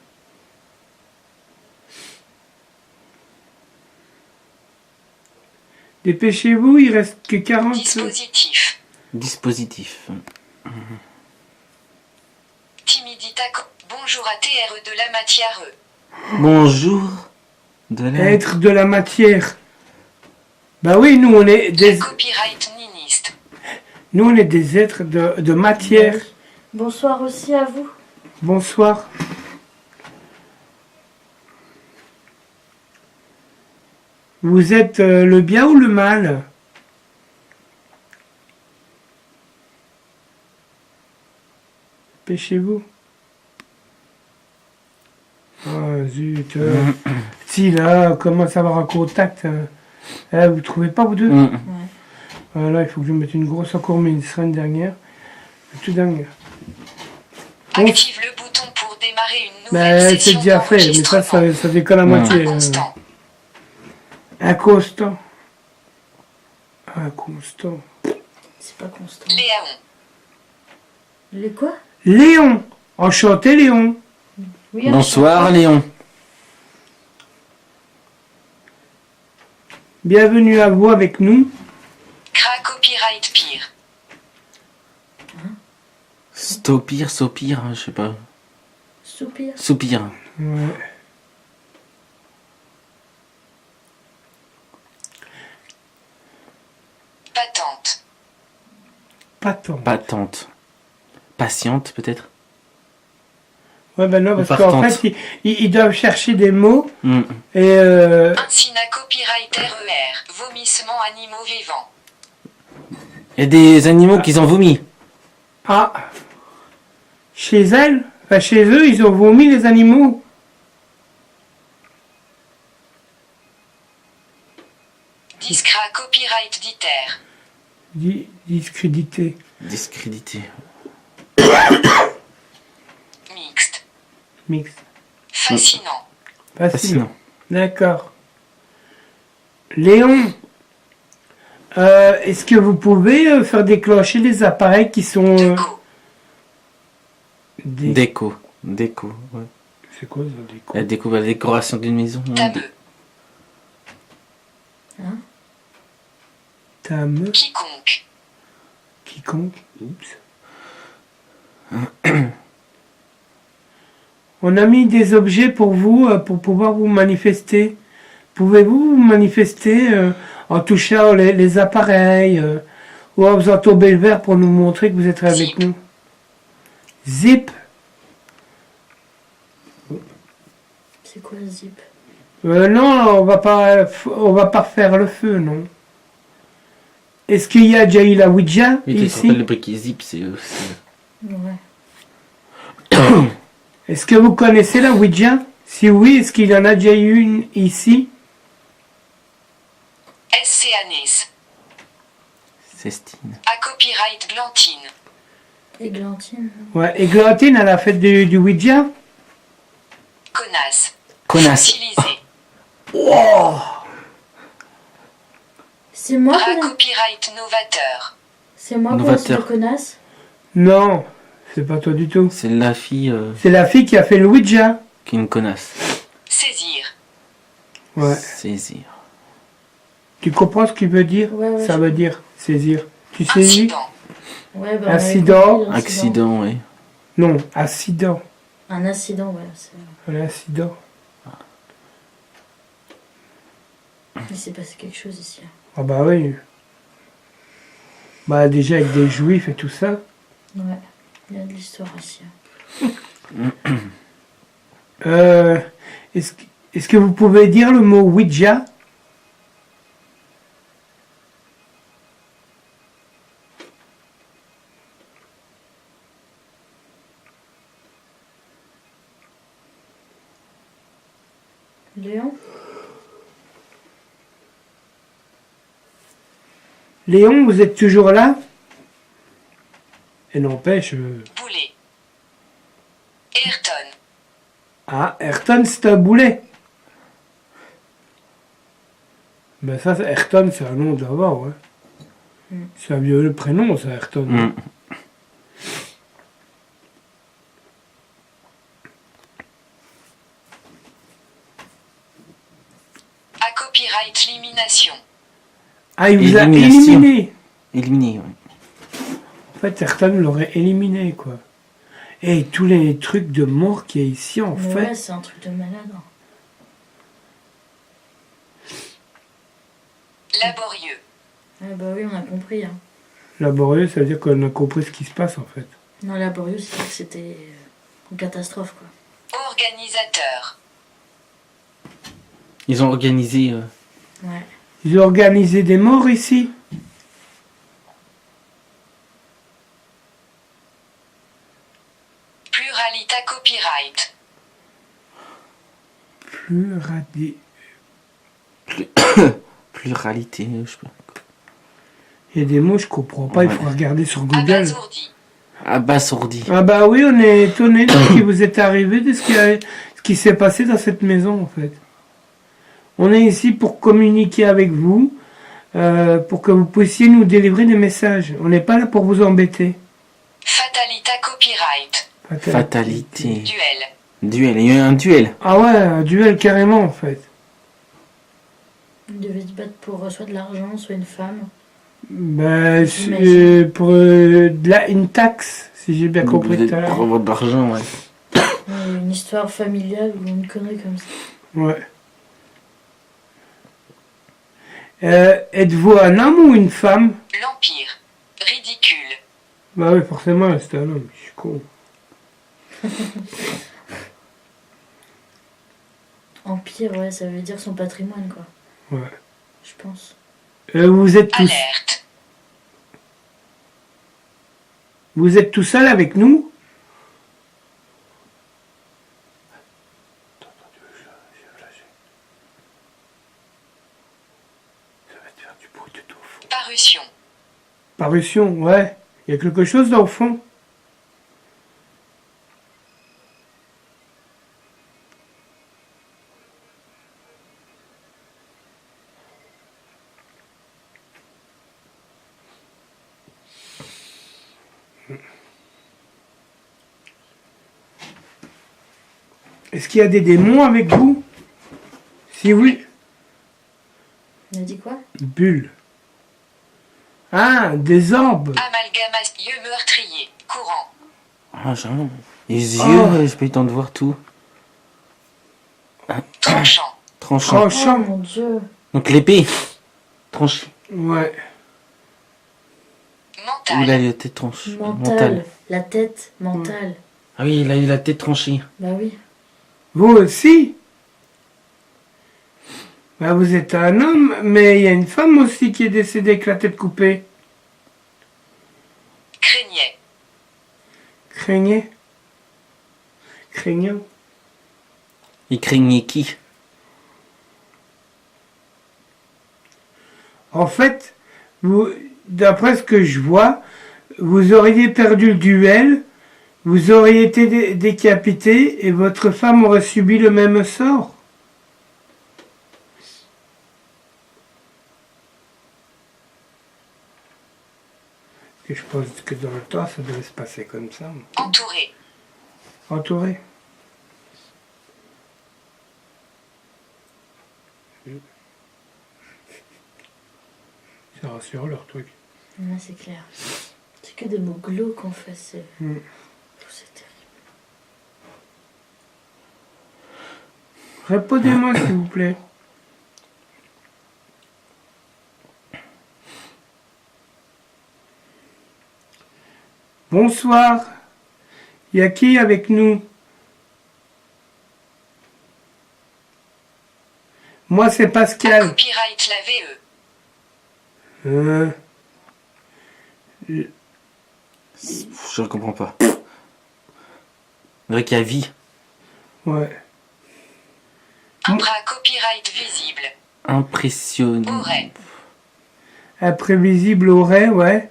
Dépêchez-vous, il reste que 40 secondes. Dispositif. Dispositif. Timidita. Bonjour à TRE de la matière. Bonjour. De la... Être de la matière. Bah oui, nous on est des, Copyright niniste. nous, on est des êtres de matière. Bah oui. Bonsoir aussi à vous. Bonsoir. Vous êtes le bien ou le mal? Pêchez-vous. Ah zut. Si là, on commence à avoir un contact. Vous trouvez pas vous deux? Ouais. Là, il faut que je mette une grosse encore, mais une semaine dernière. Tout dernière. Active le bouton démarrer une Bah, nouvelle c'est session déjà fait, mais d'enregistrement. ça fait que la moitié. Inconstant. Inconstant. Inconstant. C'est pas constant. Léon. Les quoi? Léon. Enchanté, Léon. Oui, Bonsoir Léon. Bienvenue à vous avec nous. Cra copyright pire. Stopir, sopir, je sais pas. Soupir. Soupir. Ouais. Patente. Patente. Patente. Patiente peut-être. Ouais, ben non, parce qu'en Partante. fait, ils doivent chercher des mots Hmm. et Insina copyright RER. Vomissement animaux vivants. Il y a des animaux qui ont vomi. ah, chez elles, enfin chez eux, ils ont vomi les animaux. Discra copyright diter. Discrédité. Discrédité. Mixte. Mixte. Fascinant. Fascinant. D'accord. Léon, est-ce que vous pouvez faire déclencher les appareils qui sont... Deco. Déco. Déco. Ouais. C'est quoi ça, déco? La décoration d'une maison. Tameux. Tame, Quiconque. quiconque. Oups. On a mis des objets pour vous, pour pouvoir vous manifester. Pouvez-vous vous manifester en touchant les appareils ou en faisant tomber le verre pour nous montrer que vous êtes avec Zip. nous? Zip. C'est quoi le zip? Non, on va pas refaire le feu, non. Est-ce qu'il y a déjà eu la Ouija Oui, tu te ici? rappelles le briquet zip, c'est... Ouais. Est-ce que vous connaissez la Ouija? Si oui, est-ce qu'il y en a déjà eu une ici? SC Anis. Cestine. A copyright Glantine. Églantine. Ouais, et Glantine, elle a fait du Ouija? Connasse. Connasse. Fossilisé. C'est moi A connasse. copyright novateur. C'est moi Novateur. le connasse. Non, c'est pas toi du tout. C'est la fille C'est la fille qui a fait le Ouija. qui est une connasse. Saisir. Ouais. Saisir. Tu comprends ce qu'il veut dire? Ouais, Ça je- veut dire saisir. Tu saisis? Incident. Ouais, bah, on avait Accident. compris, Accident, oui. Non, accident. Un accident, ouais. Un accident. Il s'est passé quelque chose ici. Ah bah oui. Bah déjà avec des juifs et tout ça. Ouais. Il y a de l'histoire ici. Est-ce que vous pouvez dire le mot Ouija? Léon? Léon, vous êtes toujours là? Et n'empêche... Boulet. Ayrton. Ah, Ayrton, c'est un boulet. Ben ça, Ayrton, c'est un nom d'avant, ouais. C'est un vieux prénom, ça, Ayrton. Hmm. A copyright élimination. Ah, il vous a Élimination. éliminé. Éliminé, oui. En fait, Ayrton l'aurait éliminé, quoi. Et tous les trucs de mort qu'il y a ici, en Mais fait. ouais, c'est un truc de malade. Laborieux. Ah bah oui, on a compris. Hein. Laborieux, ça veut dire qu'on a compris ce qui se passe, en fait. Non, laborieux, c'est que c'était une catastrophe, quoi. Organisateur. Ils ont organisé... Ouais. Ils ont organisé des morts ici. Pluralita copyright. Pluralité, je sais pas. Il y a des mots, je comprends pas, il faut regarder sur Google. Abasourdi. Abasourdi. Ah bah oui, on est étonné de ce qui vous est arrivé, de ce qui s'est passé dans cette maison en fait. On est ici pour communiquer avec vous, pour que vous puissiez nous délivrer des messages. On n'est pas là pour vous embêter. Fatalita copyright. Fatalité. Duel. Duel, il y a eu un duel. Ah ouais, un duel carrément en fait. Il devait se battre pour soit de l'argent, soit une femme. Ben, J'imagine. pour une taxe, si j'ai bien compris tout à l'heure. Pour votre argent, ouais. Une histoire familiale ou une connerie comme ça. Ouais. Êtes-vous un homme ou une femme? L'Empire. Ridicule. Bah oui, forcément, c'est un homme, je suis con. Empire, ouais, ça veut dire son patrimoine, quoi. Ouais. Je pense. Vous êtes tous... Alerte. Vous êtes tout seul avec nous? Parution. Parution, ouais. Il y a quelque chose là au fond. Est-ce qu'il y a des démons avec vous? Si oui, Il a dit quoi? bulle. Ah, des orbes. Amalgamation meurtrier. Courant. Ah, j'ai un... Les yeux, Oh. j'ai pas eu le temps de voir tout. Tranchant. Tranchant. Oh Tranchant. mon dieu. Donc l'épée. Tranchée. Ouais. Mental. Ou il a eu la tête tranchée. Mental. La tête, mentale. Ah oui, il a eu la tête tranchée. Bah oui. Vous aussi? Bah, vous êtes un homme, mais il y a une femme aussi qui est décédée avec la tête coupée. Craignait. Craignez? Craignant? Il craignait qui? En fait, vous, d'après ce que je vois, vous auriez perdu le duel, vous auriez été décapité et votre femme aurait subi le même sort. Et je pense que dans le temps, ça devait se passer comme ça. Entouré. Entouré. C'est rassurant leur truc. Ouais, c'est clair. C'est que des mots glauques en fait. C'est c'est terrible. Répondez-moi s'il vous plaît. Bonsoir. Il y a qui avec nous? Moi c'est Pascal. Copyright la VE. Je ne comprends pas. On dirait qu'il y a vie. Ouais. Impra copyright visible. Impressionnant. Aurait. Imprévisible aurait, ouais.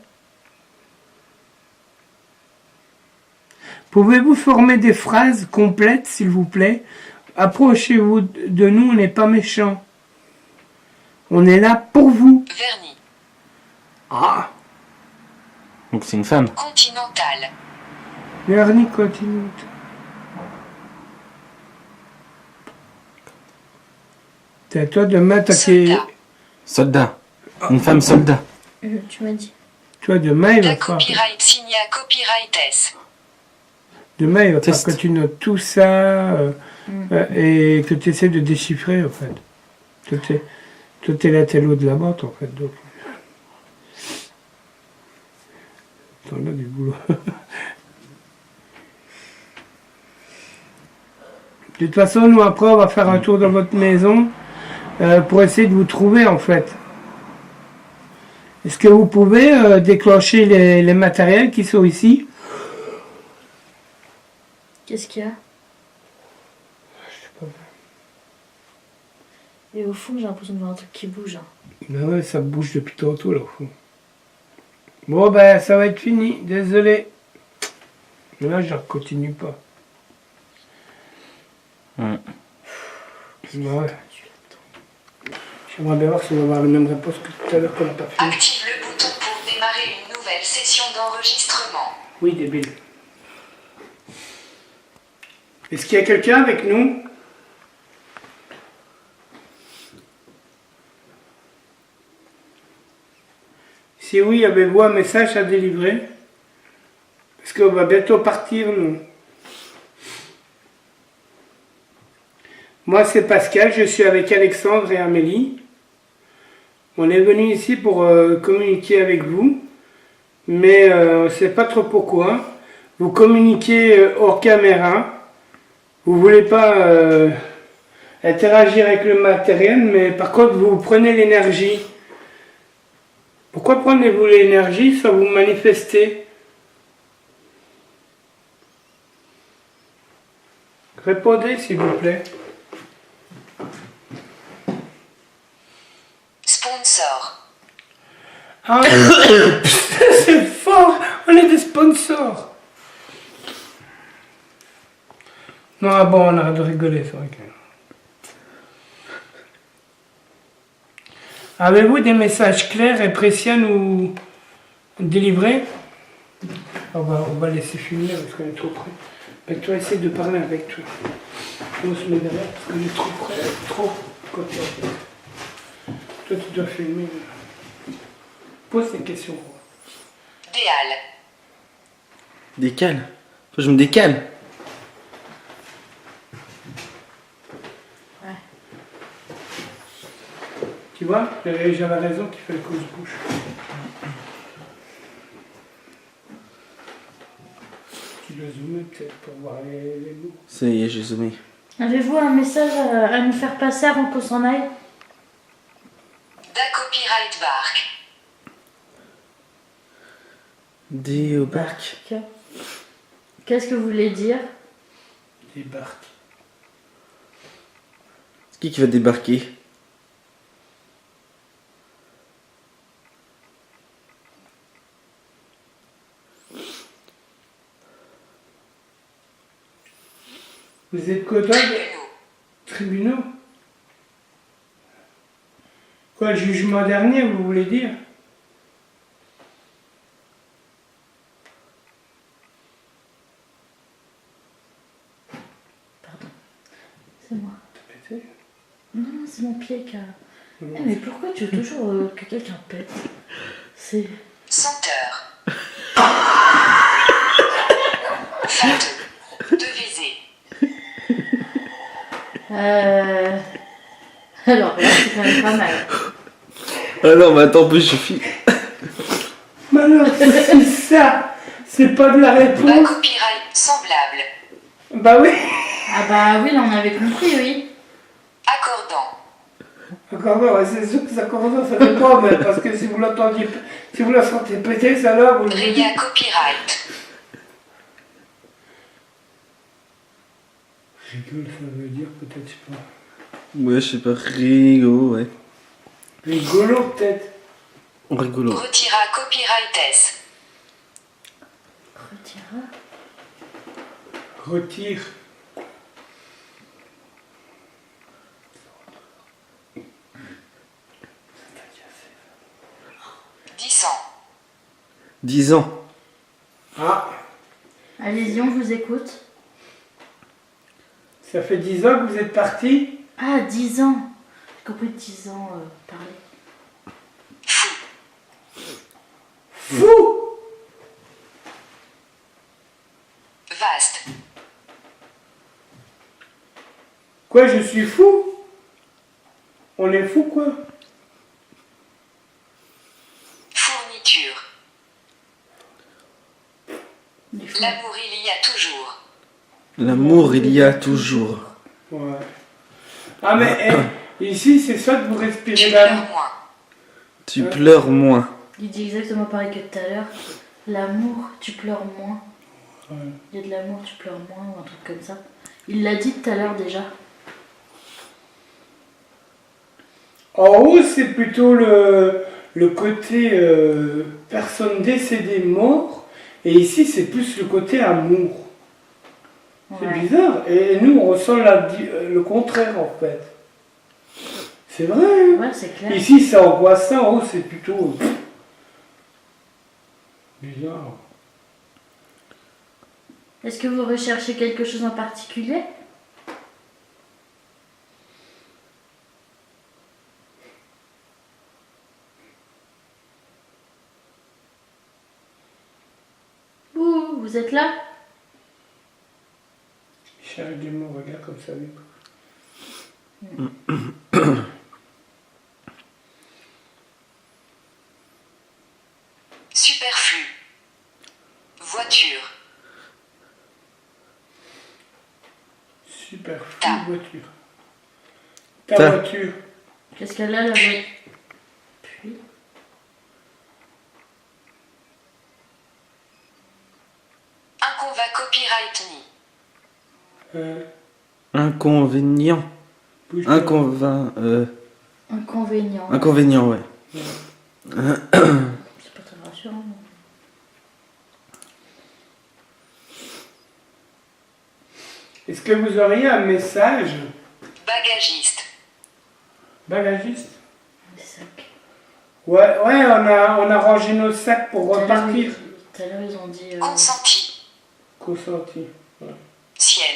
Pouvez-vous former des phrases complètes, s'il vous plaît? Approchez-vous de nous, on n'est pas méchants. On est là pour vous. Vernis. Ah, Donc c'est une femme. Continental. Vernis continue. C'est à toi de m'attaquer. Soldat. Soldat. Une femme soldat. Tu m'as dit. Toi, demain, il va La falloir, copyright signé à copyright S. demain, il va falloir Test. que tu notes tout ça et que tu essaies de déchiffrer, en fait. Toi, t'es la télo de la boîte, en fait. Donc. T'en as du boulot. De toute façon, nous, après, on va faire un tour dans votre maison pour essayer de vous trouver, en fait. Est-ce que vous pouvez déclencher les matériels qui sont ici? Qu'est-ce qu'il y a? Et au fond, j'ai l'impression de voir un truc qui bouge. Hein. Ben ouais, ça bouge depuis tantôt, là, au fond. Bon, ben, ça va être fini. Désolé. Mais là, je ne continue pas. Ouais. Ouais. J'aimerais bien voir si on va avoir la même réponse que tout à l'heure qu'on n'a pas fait. Active le bouton pour démarrer une nouvelle session d'enregistrement. Oui, débile. Est-ce qu'il y a quelqu'un avec nous? Si oui, avez-vous un message à délivrer? Parce qu'on va bientôt partir, nous. Moi, c'est Pascal, je suis avec Alexandre et Amélie. On est venu ici pour communiquer avec vous, mais on ne sait pas trop pourquoi. Vous communiquez hors caméra. Vous voulez pas interagir avec le matériel, mais par contre, vous prenez l'énergie. Pourquoi prenez-vous l'énergie sans vous manifester? Répondez, s'il vous plaît. Sponsor. Ah, c'est fort. On est des sponsors. Non, ah bon, on arrête de rigoler, c'est vrai que... Avez-vous des messages clairs et précis à nous délivrer? On va laisser filmer parce qu'on est trop près. Mais toi, essaye de parler avec toi. On se met derrière parce qu'on est trop près, trop côté. Toi, tu dois filmer. Pose des questions. Déal. Décale. Faut que je me décale. Tu vois, j'avais raison qu'il fallait qu'on se bouge. Tu dois zoomer peut-être pour voir les mots. Ça y est, j'ai zoomé. Avez-vous un message à nous faire passer avant qu'on s'en aille? Da Copyright Bark. Débarque. Qu'est-ce que vous voulez dire? Débarque. C'est qui va débarquer? Vous êtes quoi, toi? Tribunaux? Quoi, le jugement dernier, vous voulez dire? Pardon. C'est moi. T'as pété? Non, c'est mon pied qui a... Eh, mais pourquoi tu veux toujours que quelqu'un pète? C'est... Senteur. Fâteux. Devisé. Alors là, c'est quand même pas mal. Ah non, mais attends, je suis... Mais alors, c'est ça! C'est pas de la Da réponse? Copyright semblable. Bah oui! Ah bah oui, là on avait compris, oui. Accordant. Encore non, c'est sûr que ça commence, ça dépend, mais parce que si vous l'entendiez, si vous la sentez péter, ça là, vous le dites. Ria Copyright. Rigole, ça veut dire peut-être, je sais pas. Ouais, je sais pas, rigolo, ouais. Rigolo, peut-être. Rigolo. Retira Copyright S. Retira. Retire. Dissent. 10 ans. Ah, Allez-y, on vous écoute. ça fait 10 ans que vous êtes parti? Ah, 10 ans. J'ai compris 10 ans parler. Fou! Vaste. Quoi, je suis fou? On est fou, quoi? Fourniture. Les fous. L'amour il y a toujours. L'amour, il y a toujours. Ouais. Ah, mais ici, c'est soit que vous Tu respirez pleures l'amour. moins. Tu pleures moins. Il dit exactement pareil que tout à l'heure. L'amour, tu pleures moins. Ouais. Il y a de l'amour, tu pleures moins, ou un truc comme ça. Il l'a dit tout à l'heure déjà. En haut, c'est plutôt le côté personne décédée mort. Et ici, c'est plus le côté amour. C'est Ouais. bizarre. Et nous, on ressent le contraire, en fait. C'est vrai. Hein. Ouais, c'est clair. Ici, c'est angoissant. En haut, c'est plutôt... bizarre. Est-ce que vous recherchez quelque chose en particulier? Ouh, vous êtes là? Il cherche des mots, regarde comme ça, lui. Superflu. Voiture. Super fou, Ta. voiture. Ta Ta. voiture. Qu'est-ce qu'elle a là? Puis, Inconva copyright ni. Inconvénient. Bouge pas. inconvénient. Inconvénient, ouais. C'est pas très rassurant. Non. Est-ce que vous auriez un message Bagagiste. bagagiste? Des sacs. Ouais, on a rangé nos sacs pour repartir. Tout à l'heure, ils ont dit. Consenti. Consenti. Ciel.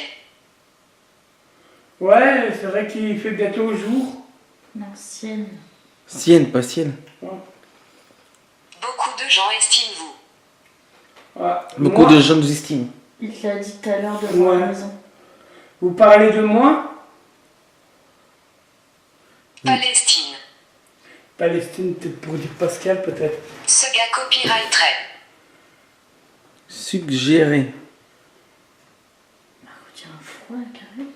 Ouais, c'est vrai qu'il fait bientôt jour. Non, sienne. Sienne, pas sienne. Beaucoup de gens estiment vous. Ouais. Beaucoup Moi, de gens nous estiment. Il te l'a dit tout à l'heure devant Ouais. la maison. vous parlez de moi? Palestine. Palestine, peut-être pour dire Pascal, peut-être. Ce gars copyrighterait. Suggérer. Marco, tu as un froid, carré.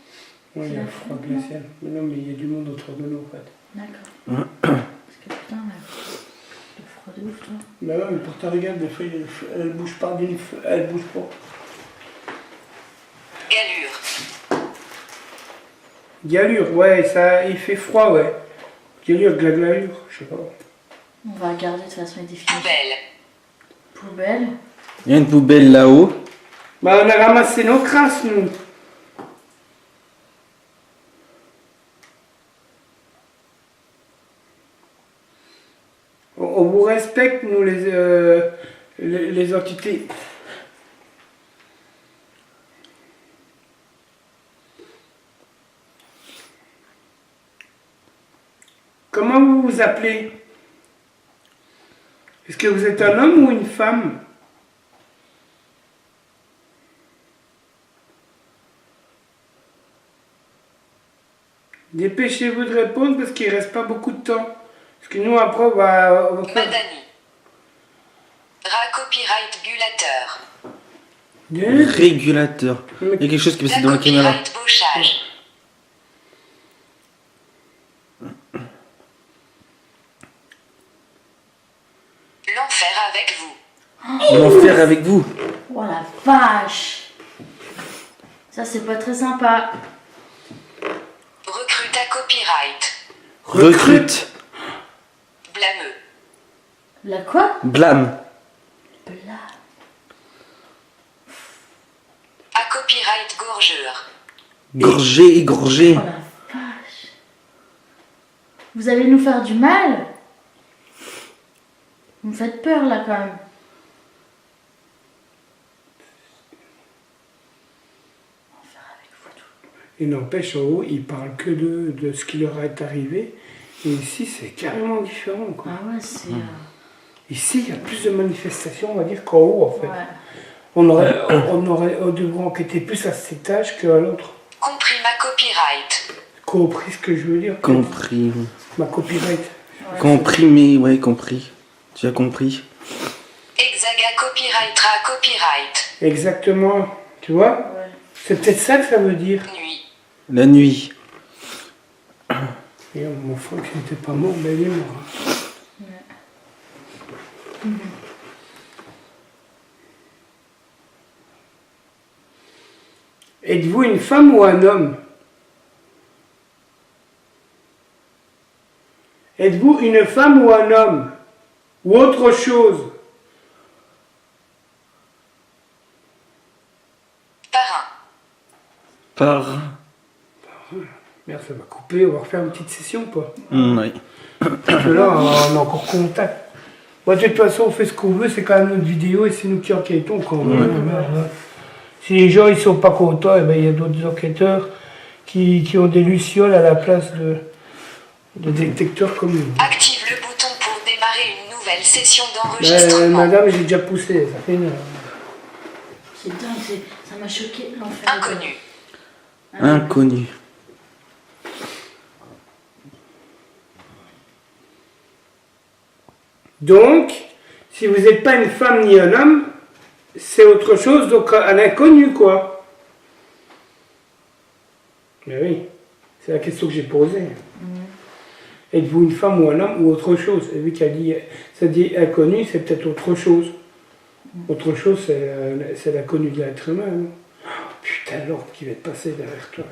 Oui, il y a un froid glacial. Mais non, mais il y a du monde autour de nous, en fait. D'accord. Parce que putain, le froid de ouf, toi. Bah ouais, mais pourtant, regarde, des fois, elle bouge pas elle bouge pas. Galure. Galure, ouais, ça, il fait froid, ouais. Galure, glalure, je sais pas. On va regarder de toute façon les définitions. Poubelle. Poubelle. Il y a une poubelle là-haut. Bah, on a ramassé nos crasses, nous. On vous respecte, nous, les entités. Comment vous vous appelez? Est-ce que vous êtes un homme ou une femme? Dépêchez-vous de répondre parce qu'il ne reste pas beaucoup de temps. Parce que nous, après, on va faire... Madani. Rat copyright gulateur. Régulateur. Il y a quelque chose qui passe La dans la caméra. copyright bauchage. L'enfer avec vous. L'enfer avec vous. Oh la vache. Ça, c'est pas très sympa. Recrute à copyright. Recrute. Blameux. La quoi? Blâme. Bla. À copyright gorgeur. Gorgé, égorgé. Oh la vache. Vous allez nous faire du mal? Vous me faites peur là quand même. Enfer avec vous tout. Et n'empêche, en haut, ils parlent que de ce qui leur est arrivé. Et ici, c'est carrément différent, quoi. Ah ouais, c'est. Ici, il y a plus de manifestations, on va dire, qu'en haut, en fait. Ouais. On devrait enquêter plus à cet étage qu'à l'autre. Compris ma copyright. Compris ce que je veux dire? Compris. Ma copyright. Comprimé, ouais, compris. Tu as compris. Hexaga copyrightera copyright. Exactement. Tu vois? Ouais. C'est peut-être ça que ça veut dire. Nuit. La nuit. Et mon frère qui n'était pas mort, mais il est mort. Êtes-vous une femme ou un homme? Êtes-vous une femme ou un homme? Ou autre chose? Par... Merde, ça va couper, on va refaire une petite session ou pas? Oui. Parce que là, on est encore contact. Bon, de toute façon, on fait ce qu'on veut, c'est quand même notre vidéo et c'est nous qui enquêtons quand on veut. Merde. Si les gens ils sont pas contents, eh ben, il y a d'autres enquêteurs qui ont des lucioles à la place de détecteurs comme nous. Active le bouton pour démarrer une nouvelle session d'enregistrement. Madame, j'ai déjà poussé, ça fait une heure. C'est dingue, ça m'a choqué l'enfer. Inconnu. Inconnu. Donc, si vous n'êtes pas une femme ni un homme, c'est autre chose, donc un inconnu, quoi. Mais oui, c'est la question que j'ai posée. Êtes-vous une femme ou un homme ou autre chose? Et vu qu'elle dit, ça dit inconnu, c'est peut-être autre chose. Autre chose, c'est l'inconnu de l'être humain. Non? Oh, putain, l'ordre qui va te passer derrière toi.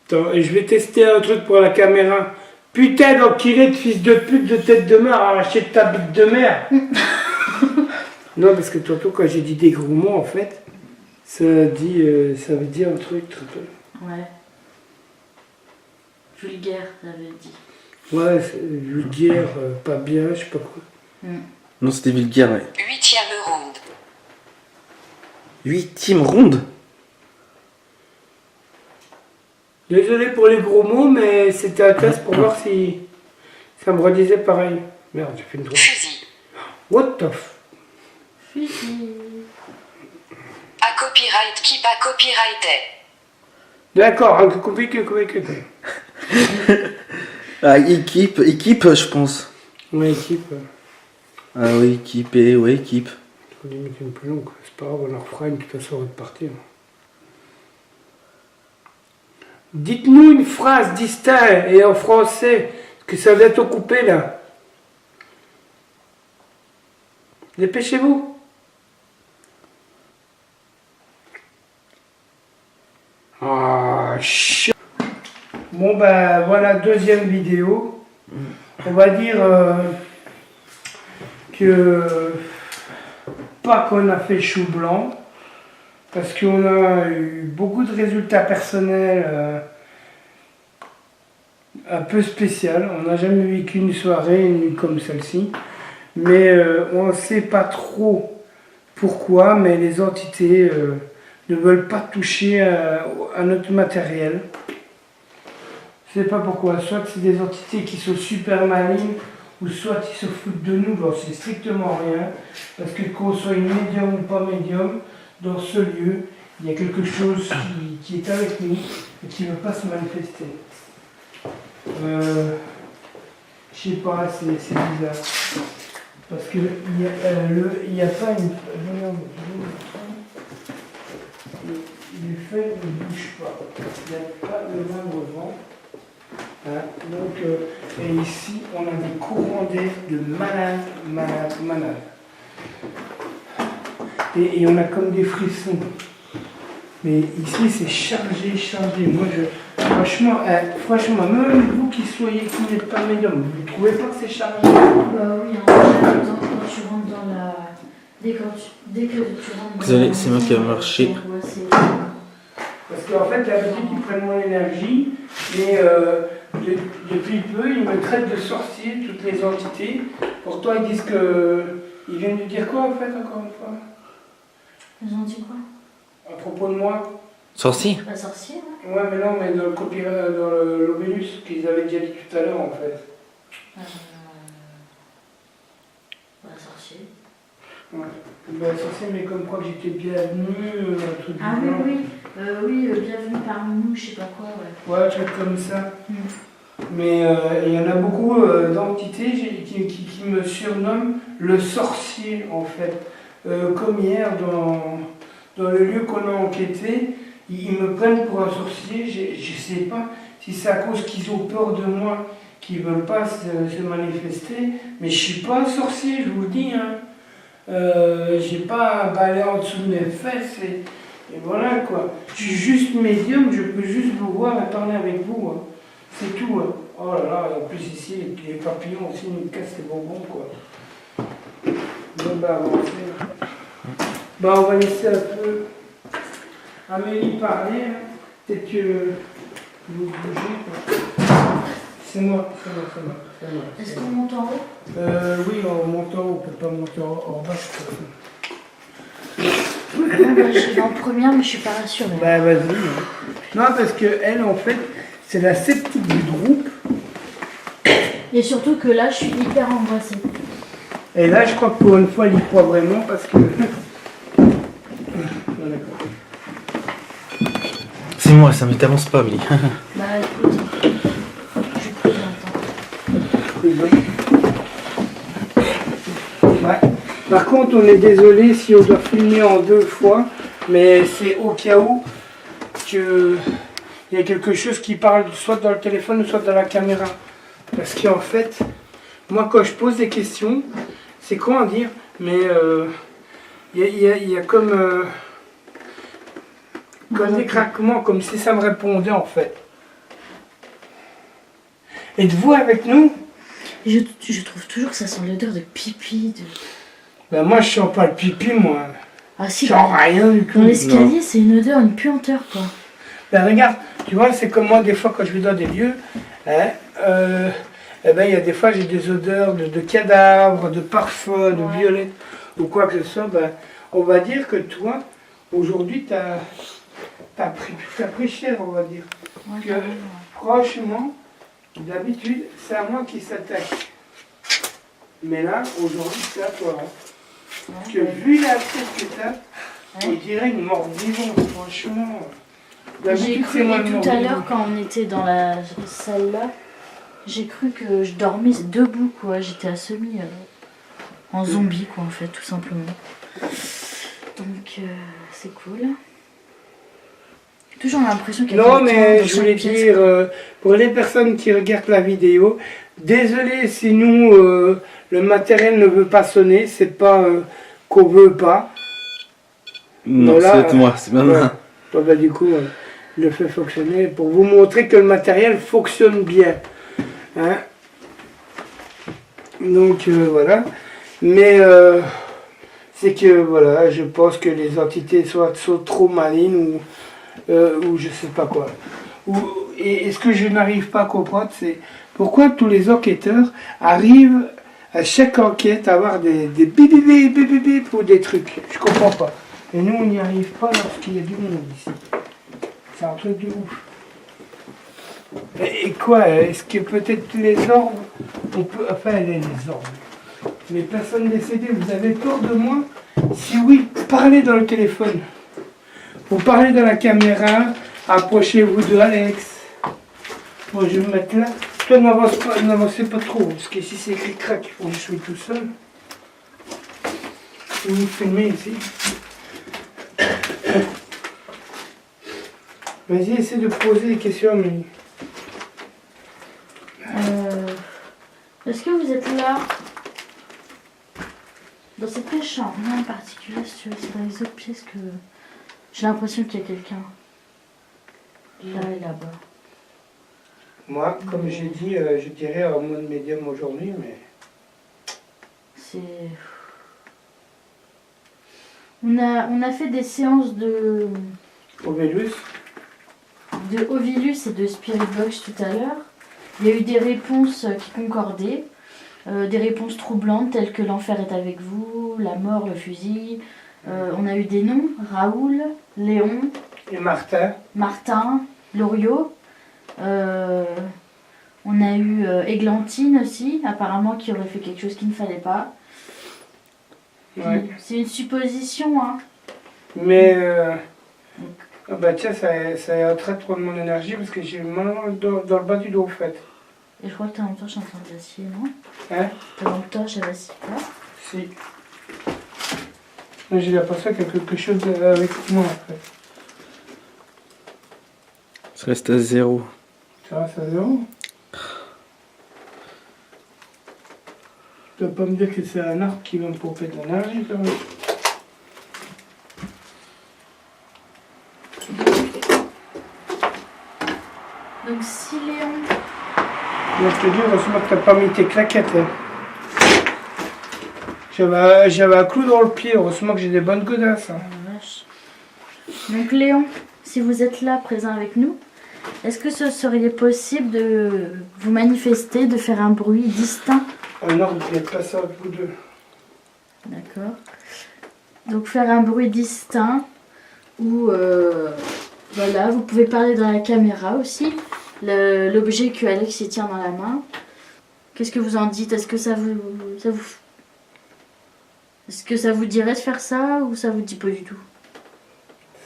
Attends, et je vais tester un truc pour la caméra. Putain d'enculé de fils de pute de tête de mère, arraché de ta bite de mère. Non, parce que tantôt quand j'ai dit des gros mots, en fait, ça veut dire un truc très peu. Ouais. Vulgaire, ça veut dire. Ouais, c'est vulgaire, pas bien, je sais pas quoi. Non, c'était vulgaire, ouais. 8e round. 8e ronde. Désolé pour les gros mots, mais c'était un test pour voir si ça me redisait pareil. Merde, j'ai fait une drôle. Fusil. What the f... Fusil. À copyright, keep à copyrighté. D'accord, hein, compliqué. Ah, équipe, je pense. Ouais, équipe. Ah oui, équipé, ouais, équipe. Je vais lui mettre une plus longue, c'est pas grave, on en refera une, de toute façon, on va partir. Dites-nous une phrase distincte et en français, que ça va être coupé là. Dépêchez-vous. Ah, chut. Bon ben voilà, deuxième vidéo. On va dire que pas qu'on a fait chou blanc, parce qu'on a eu beaucoup de résultats personnels un peu spécial. On n'a jamais vécu une soirée, une nuit comme celle-ci. Mais on ne sait pas trop pourquoi, mais les entités ne veulent pas toucher à notre matériel. Je ne sais pas pourquoi. Soit c'est des entités qui sont super malignes, ou soit ils se foutent de nous, j'en sais strictement rien. Parce que qu'on soit une médium ou pas médium, dans ce lieu, il y a quelque chose qui est avec nous et qui ne veut pas se manifester. Je sais pas, c'est bizarre. Parce que il n'y a pas une... Les feuilles ne bougent pas. Il n'y a pas le moindre vent. Hein, donc, et ici, on a des courants d'air de malade. Et on a comme des frissons. Mais ici, c'est chargé. Moi, franchement, même vous qui n'êtes pas médium, vous ne trouvez pas que c'est chargé? Bah oui, en fait, quand tu rentres dans la... Dès que tu rentres Désolé, c'est moi qui a marché. Parce qu'en fait, d'habitude, ils prennent mon énergie, et depuis peu, ils me traitent de sorcier, toutes les entités. Pourtant, ils disent que... Ils viennent de dire quoi, en fait, encore une fois? Ils ont dit quoi? À propos de moi? Sorcier? La sorcière, hein? Ouais, mais non, mais dans l'Obélus, qu'ils avaient déjà dit tout à l'heure, en fait. La sorcière. Ouais. Ben, sorcier, mais comme quoi que j'étais bienvenu, un truc Ah du genre. oui, bienvenue parmi nous, je sais pas quoi, ouais. Ouais, un truc comme ça. Mais il y en a beaucoup d'entités qui me surnomment le sorcier, en fait. Comme hier, dans le lieu qu'on a enquêté, ils me prennent pour un sorcier. Je sais pas si c'est à cause qu'ils ont peur de moi, qu'ils veulent pas se manifester. Mais je suis pas un sorcier, je vous le dis. Hein. J'ai pas un balai en dessous de mes fesses et voilà quoi. Je suis juste médium, je peux juste vous voir et parler avec vous. Hein. C'est tout. Hein. Oh là là, en plus ici, les papillons aussi nous cassent les bonbons quoi. Bon bah avancez. Bah, on va laisser un peu Amélie parler. Hein. Peut-être que vous bougez. C'est moi. Est-ce qu'on monte en haut? Oui, on monte en haut, on peut pas monter en bas. Je vais en première, mais je suis pas rassurée. Bah vas-y. Hein. Non, parce que elle, en fait, c'est la sceptique du groupe. Et surtout que là, je suis hyper angoissée. Et là, je crois que pour une fois, elle y croit vraiment parce que... C'est moi, ça ne t'avance pas, Amélie. Bah écoute, je peux longtemps. Ouais. Par contre, on est désolé si on doit filmer en 2 fois, mais c'est au cas où qu'il y a quelque chose qui parle soit dans le téléphone ou soit dans la caméra. Parce qu'en fait, moi quand je pose des questions, c'est comment dire, mais il y a comme des craquements, comme si ça me répondait en fait. Êtes-vous avec nous? Je trouve toujours que ça sent l'odeur de pipi. Ben moi je sens pas le pipi moi. Ah si, Je sens rien du tout. dans l'escalier, c'est une odeur, une puanteur quoi. Ben regarde, tu vois, c'est comme moi des fois quand je vais dans des lieux, hein, eh ben il y a des fois j'ai des odeurs de cadavres, de parfums, de violettes ou quoi que ce soit. Ben, on va dire que toi, aujourd'hui, t'as pris cher, on va dire. Ouais, Que, franchement, d'habitude, c'est à moi qui s'attaque. Mais là, aujourd'hui, c'est à toi. Hein. Parce que vu la tête que t'as, on dirait une mort vivante, franchement. J'ai cru, et tout à l'heure, quand on était dans la salle là, j'ai cru que je dormais debout, quoi. J'étais assommie en zombie, quoi, en fait, tout simplement. Donc, c'est cool. Toujours l'impression qu'il y a Non, quelqu'un mais dans je chaque voulais pièce, dire, quoi. pour les personnes qui regardent la vidéo, désolé si nous, le matériel ne veut pas sonner, c'est pas qu'on veut pas. Non, Voilà, c'est moi, c'est même ouais. Bon, bah, du coup, je le fais fonctionner pour vous montrer que le matériel fonctionne bien. Hein? Donc, voilà. Mais, c'est que, voilà, je pense que les entités sont trop malines ou je sais pas quoi. Et ce que je n'arrive pas à comprendre, c'est pourquoi tous les enquêteurs arrivent à chaque enquête à avoir des bip bip bip bip bip bip ou des trucs. Je comprends pas. Et nous, on n'y arrive pas lorsqu'il y a du monde ici. C'est un truc de ouf. Et quoi? Est-ce que peut-être les orbes, on peut... Enfin, les orbes. Les personnes décédées, vous avez peur de moi? Si oui, parlez dans le téléphone. Vous parlez dans la caméra, approchez-vous de Alex. Bon, je vais me mettre là. Toi, n'avancez pas trop, parce qu'ici c'est clic-crac, il faut que je suis tout seul. Vous me filmez ici. Vas-y, essaie de poser des questions, Amélie. Est-ce que vous êtes là? Dans cette pièce, rien en particulier, si tu veux, c'est dans les autres pièces que j'ai l'impression qu'il y a quelqu'un. Là et là-bas. Moi, comme j'ai dit, je dirais en mode médium aujourd'hui, mais... C'est... On a fait des séances de Ovilus. Ovilus et de Spirit Box tout à l'heure. Il y a eu des réponses qui concordaient. Des réponses troublantes telles que l'enfer est avec vous, la mort, le fusil. On a eu des noms, Raoul, Léon, Et Martin. Martin, Loriot. On a eu Églantine aussi, apparemment qui aurait fait quelque chose qu'il ne fallait pas. Ouais. C'est une supposition, hein. Mais... ah bah tiens, ça est en train de prendre mon énergie parce que j'ai mal dans le bas du dos, en fait. Et je crois que ta lampe torche est en train de vaciller, non? Hein? Ta lampe torche, elle vacille pas? Si. Mais j'ai l'impression qu'il y a quelque chose avec moi, en fait. Ça reste à 0. Ça va, ça va zéro? Tu vas pas me dire que c'est un arbre qui va me pomper de l'énergie, quand même. Donc si Léon... Moi, je te dis, heureusement que t'as pas mis tes claquettes. Hein. J'avais un clou dans le pied, heureusement que j'ai des bonnes godasses. Hein. Oh, vache. Donc Léon, si vous êtes là, présent avec nous, est-ce que ce serait possible de vous manifester, de faire un bruit distinct? Un ordre d'être passé entre vous deux. D'accord. Donc faire un bruit distinct ou voilà, vous pouvez parler dans la caméra aussi. L'objet que Alex y tient dans la main. Qu'est-ce que vous en dites? Est-ce que est-ce que ça vous dirait de faire ça ou ça vous dit pas du tout?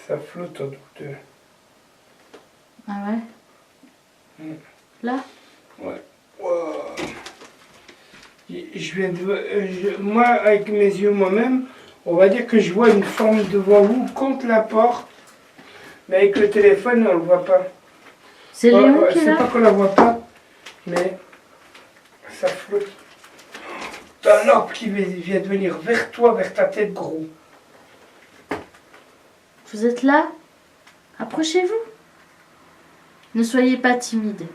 Ça flotte entre vous deux. Ah ouais? Là? Ouais. Wow. Moi, avec mes yeux moi-même, on va dire que je vois une forme devant vous contre la porte, mais avec le téléphone, on ne le voit pas. C'est Léon qui est C'est là? pas qu'on la voit pas, mais ça flotte. T'as un arbre qui vient de venir vers toi, vers ta tête, gros. Vous êtes là? Approchez-vous. Ne soyez pas timide.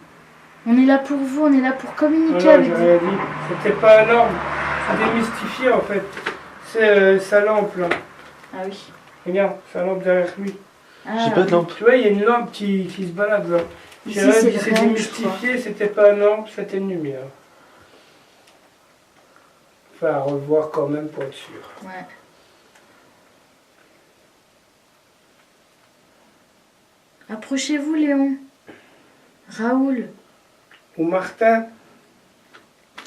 On est là pour vous, on est là pour communiquer Non, avec j'ai vous. rien dit. C'était pas un arbre. C'est démystifié en fait. C'est sa lampe là. Ah oui. Regarde, sa lampe derrière lui. Ah, J'ai pas de lampe. Tu vois, il y a une lampe qui se balade là. Ici, J'ai rien c'est dit, c'est le rêve, démystifié, c'était pas un lampe, c'était une lumière. Enfin, à revoir quand même pour être sûr. Ouais. Approchez-vous, Léon. Raoul, Ou Martin,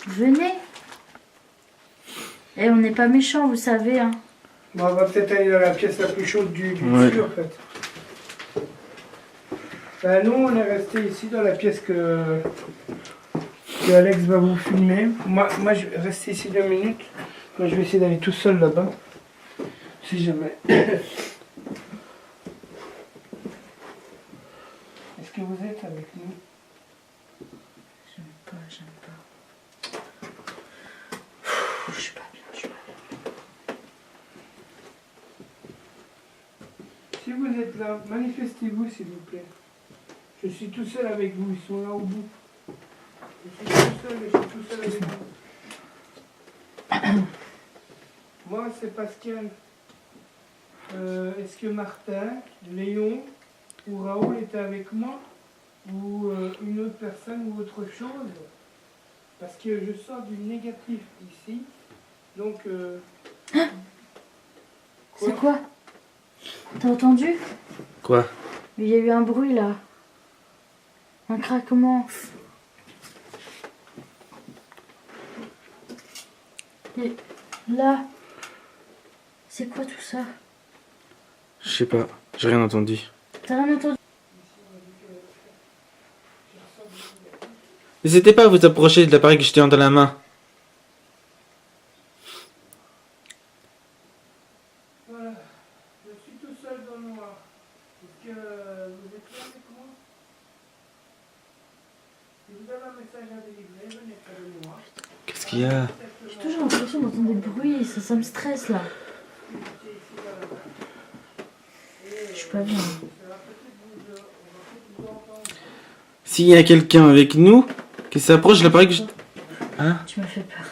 venez. Eh, on n'est pas méchants, vous savez. Hein. bon, on va peut-être aller dans la pièce la plus chaude du Ouais. dessus en fait. Ben, nous, on est resté ici dans la pièce que Alex va vous filmer. Moi, je vais rester ici 2 minutes. Moi, je vais essayer d'aller tout seul là-bas. Si jamais. Est-ce que vous êtes avec nous? J'aime pas. Je suis pas bien, Si vous êtes là, manifestez-vous s'il vous plaît. Je suis tout seul avec vous, ils sont là au bout. Je suis tout seul, mais je suis tout seul avec vous. Moi, c'est Pascal. Est-ce que Martin, Léon ou Raoul étaient avec moi? Ou une autre personne ou autre chose? Parce que je sors du négatif ici. Donc... C'est quoi? T'as entendu? Quoi? Il y a eu un bruit là. Un craquement. Et là, c'est quoi tout ça? Je sais pas, j'ai rien entendu. T'as rien entendu? N'hésitez pas à vous approcher de l'appareil que je tiens dans la main. Voilà, je suis tout seul dans le noir. Est-ce que vous êtes là avec moi? Si vous avez un message à délivrer, venez près de moi. Qu'est-ce qu'il y a? J'ai toujours l'impression d'entendre des bruits, ça me stresse là. Je suis pas bien. S'il y a quelqu'un avec nous qui s'approche de l'appareil que hein? Tu m'as fait peur.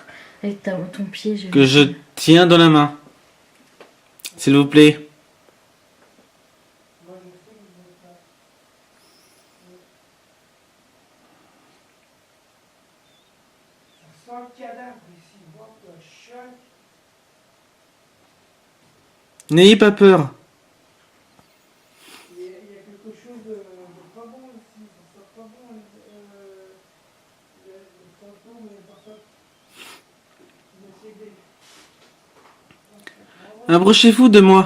Avec ton pied, Que je tiens dans la main. S'il vous plaît. Je sens le cadavre ici, what the shit. N'ayez pas peur. Il y a quelque chose de pas bon ici, ça sent pas bon. Le fantôme et pas ça. Je vais essayer de... Approchez-vous de moi.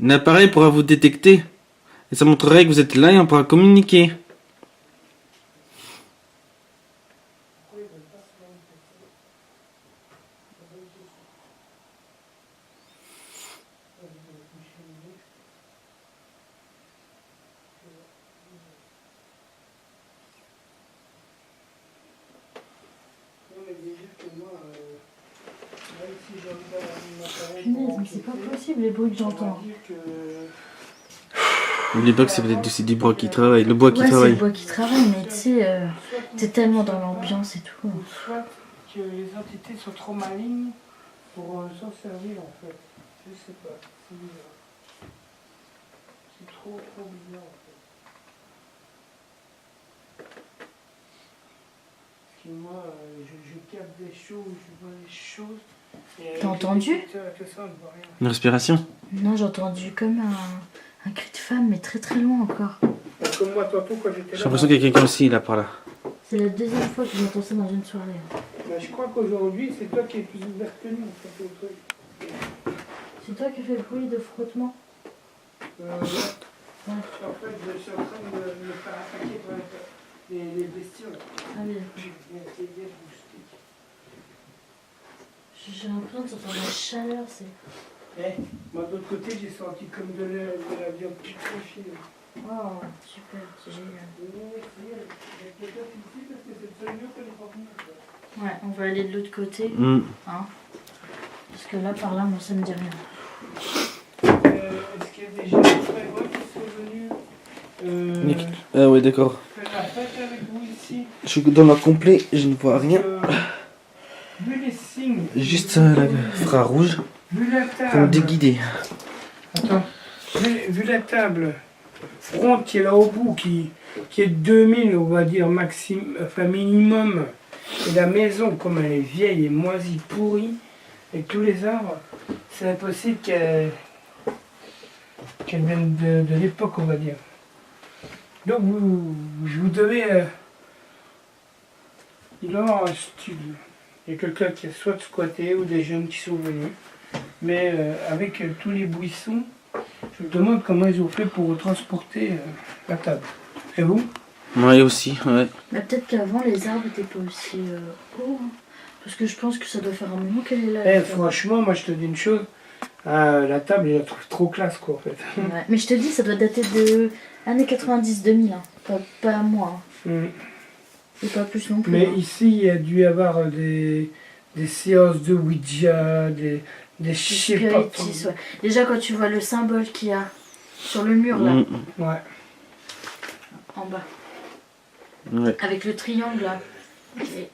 Un appareil pourra vous détecter. Et ça montrerait que vous êtes là et on pourra communiquer. Punaise, mais c'est pas possible les bruits que j'entends. N'oublie pas que c'est peut-être aussi du bois qui travaille, le bois qui Ouais, c'est le travaille. bois qui travaille, mais tu sais, t'es tellement dans l'ambiance et tout. Ou soit que les entités sont trop malignes pour s'en servir en fait. Je sais pas, c'est bizarre. C'est trop bizarre en fait. Parce que moi, je capte des choses, je vois des choses. T'as entendu? Une respiration? Non, j'ai entendu comme un cri de femme, mais très très loin encore. Comme moi tantôt quand j'étais là. J'ai l'impression qu'il y a quelqu'un aussi là par là. C'est la deuxième fois que j'entends ça dans une soirée. Je crois qu'aujourd'hui, c'est toi qui es plus ouvert que nous, en fait, au truc. C'est toi qui fais le bruit de frottement? Ouais. En fait, je suis en train de me faire attaquer par les bestioles. Ah oui. J'ai l'impression de sentir la chaleur, c'est... Moi, de l'autre côté, j'ai senti comme de la viande putréfiée. Oh, super, c'est génial. Ouais, on va aller de l'autre côté. Hein, parce que là, par là, moi, ça me dit rien. Est-ce qu'il y a des gens très gros qui sont venus Ah ouais, d'accord. faire la fête avec vous ici? Je suis dans la complet, je ne vois rien. Vu les signes. Juste la infrarouge Vu la pour me table. déguider. Attends. Vu la table ronde qui est là au bout, qui est 2000, on va dire, minimum. Et la maison, comme elle est vieille et moisie, pourrie, et tous les arbres, c'est impossible qu'elle vienne de l'époque, on va dire. Donc, je vous devais... il doit y avoir un studio. Il y a quelqu'un qui a soit squatté ou des jeunes qui sont venus. Mais avec tous les buissons, je me demande comment ils ont fait pour transporter la table. Et vous? Ouais, aussi, ouais. Mais peut-être qu'avant, les arbres n'étaient pas aussi hauts. Hein. Parce que je pense que ça doit faire un moment qu'elle est là. Franchement, moi je te dis une chose. La table, je la trouve trop classe, quoi, en fait. Ouais. Mais je te dis, ça doit dater de années 90-2000. Hein. Pas moins. Et pas plus non plus. Mais hein. ici, il y a dû y avoir des séances de Ouija, des spiritistes, ouais. Déjà, quand tu vois le symbole qu'il y a sur le mur, là, Ouais. en bas, Ouais. avec le triangle, là,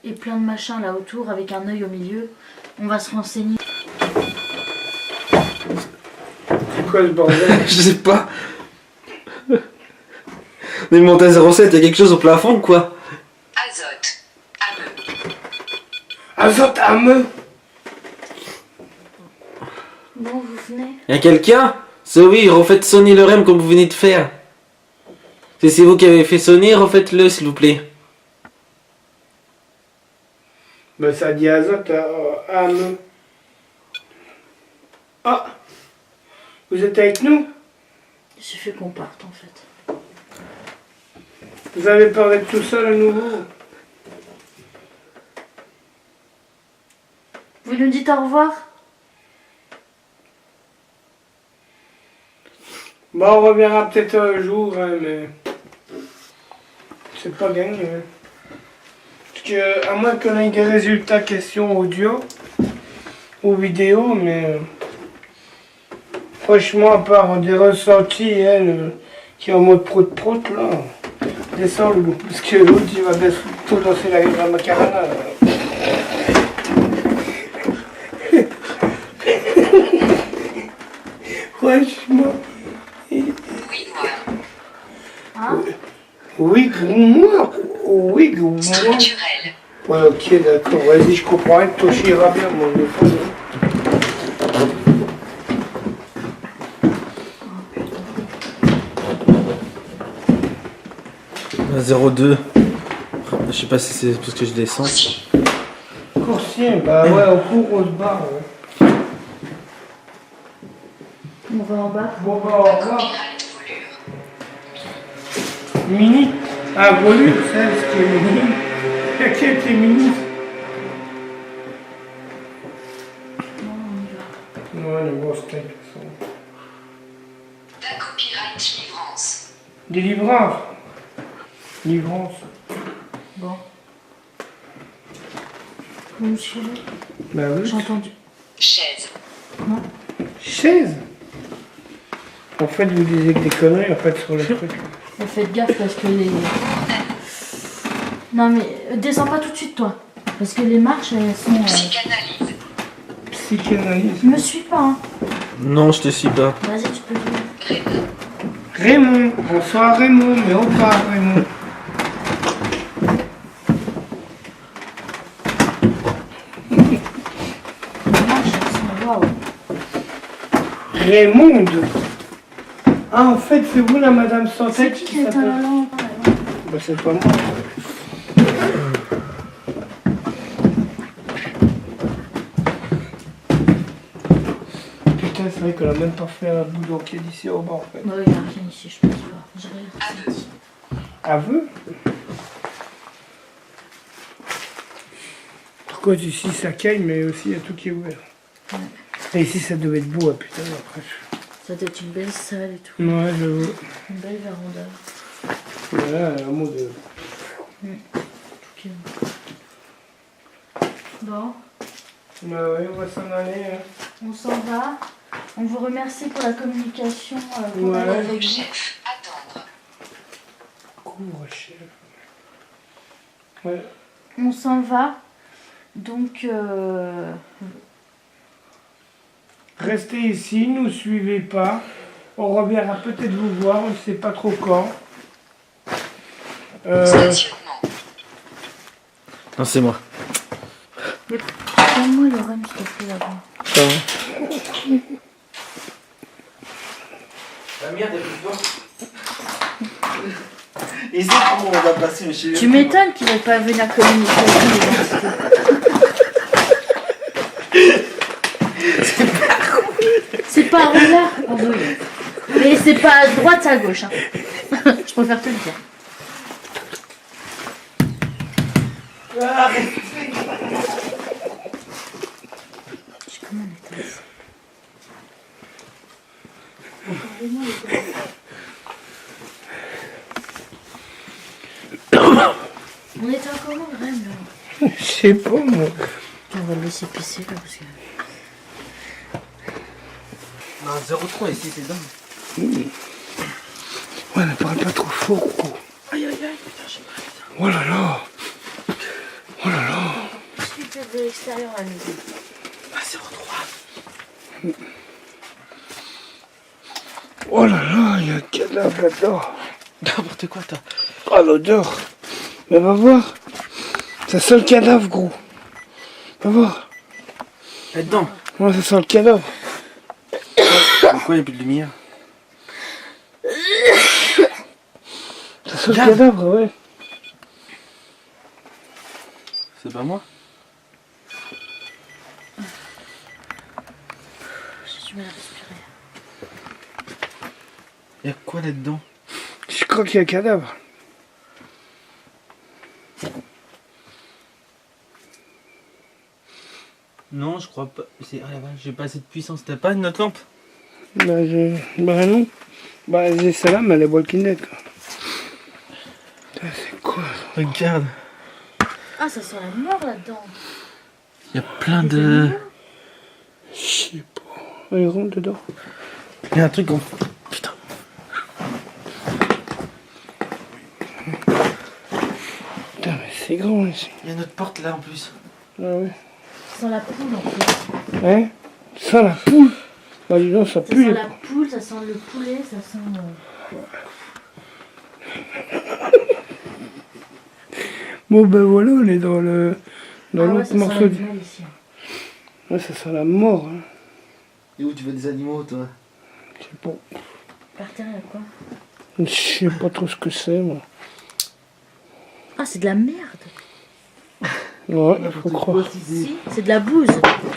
et plein de machins là autour, avec un œil au milieu, on va se renseigner. C'est quoi ce bordel? Je sais pas. Mais monté à 07, il y a quelque chose au plafond ou quoi? Azote. Ameux. Azote ameux. Bon, vous venez? Y'a quelqu'un? C'est oui, refaites sonner le REM comme vous venez de faire. Si c'est vous qui avez fait sonner, refaites-le s'il vous plaît. Ben ça dit azote ameux. Ah! Vous êtes avec nous? Il suffit qu'on parte en fait. Vous avez peur d'être tout seul à nouveau? Vous nous dites au revoir? Bon, on reviendra peut-être un jour, hein, mais c'est pas gagné. Hein. Parce que, à moins qu'on ait des résultats questions audio ou vidéo, mais franchement, à part des ressentis, elle, qui est en mode prout-prout, là, descend le parce que l'autre, il va bien tout danser la macarena. Franchement. Oui, moi. Hein? Oui, moi. Oui, moi. Structurel. Ouais, ok, d'accord. Vas-y, je comprends rien. Toshi ira bien, moi. Le fond. 02. Je sais pas si c'est parce que je descends. Coursier, bah ouais, au cours, on se barre. Ouais. On va en bas. Bon, bah, au revoir. Copyright volure. Mini. Ah, volume, c'est ce qui est mini. Qui est mini? Ouais, les grosses têtes. Ta copyright livrance. Délivrance. Livrance. Bon. Vous me suivez? Bah oui. J'ai entendu. Chaise. Non? Chaise. En fait, vous disiez que des conneries en fait sur le truc. Mais faites gaffe parce que les... Non mais descends pas tout de suite toi. Parce que les marches elles sont... Psychanalyse. Psychanalyse. Me suis pas hein. Non, je te suis pas. Vas-y tu peux venir. Raymond. Bonsoir Raymond. Mais au revoir Raymond. Les marches elles sont... Waouh. Raymond. Ah en fait c'est vous la madame sans C'est tête qui est un lampe? Bah c'est pas moi. Putain c'est vrai qu'on a même pas fait un bout d'enquête d'ici au bas en fait. Bah il y a rien ici je pense pas. J'ai rien. Aveu. Pourquoi ici ça caille mais aussi il y a tout qui est ouvert. Ouais. Et ici ça devait être beau putain après. Ça doit être une belle salle et tout. Ouais j'avoue. Une belle véranda. Voilà un mot de... Ok. Bon, Bah ouais on va s'en aller. Hein. on s'en va. On vous remercie pour la communication qu'on Ouais. a eue avec vous. Chef, attendre. Couvre-chef. Ouais. On s'en va. Donc, Restez ici, nous suivez pas. On reviendra peut-être vous voir, on ne sait pas trop quand. Stationnement. Non, c'est moi. donne-moi le rhum, s'il te plaît, là-bas. La merde, elle est plus Et c'est comment on va passer, monsieur. Tu m'étonnes qu'ils ne veulent pas venir communiquer avec nous, c'est pas là. Oh, oui. Mais c'est pas à droite, à gauche. Hein. Je préfère te le dire. J'ai comment on était ici. On était à comment, Rem, là? Je sais pas moi. On va le laisser pisser là parce que. Non, 0,3 ici, c'est dingue. Ouais, ne parle pas trop fort, quoi. Aïe, aïe, aïe, putain, j'ai mal. Oh là là. Oh là là. Suite de l'extérieur à la maison. Ah, 0,3. Oh là là, il y a un cadavre là-dedans. N'importe quoi, toi. Oh l'odeur. Mais va voir. Ça sent le cadavre, gros. Va voir. Là-dedans. Ouais, ça sent le cadavre. Pourquoi il n'y a plus de lumière? Ça sent le cadavre, ouais. C'est pas moi? J'ai du mal à respirer. Il y a quoi là-dedans? Je crois qu'il y a un cadavre. Non, je crois pas. C'est... Ah la vache, j'ai pas assez de puissance. T'as pas une autre lampe? Bah non. Bah j'ai celle-là, mais elle est Walking Dead, quoi. Putain, c'est quoi ça? Regarde. Ah, ça sent la mort là-dedans. Il y a plein de... Je sais pas. Allez, rentre dedans. Il y a un truc en... Putain. Putain, mais c'est grand ici. Il y a notre porte là en plus. Ah ouais. Ça sent la poule en fait. Hein? Ça sent la poule. Bah dis donc, ça Ça pue. sent les la poule, ça sent le poulet, ça sent. Bon ben voilà, on est dans le... Dans Ah ouais, l'autre ça sent morceau. l'animal ici. Ouais, ça sent la mort. Hein. Et où tu veux des animaux, toi? Je sais pas. Par terre, il y a quoi? Je sais pas trop ce que c'est, moi. Ah, c'est de la merde. Ouais, faut croire. Si, c'est de la bouse.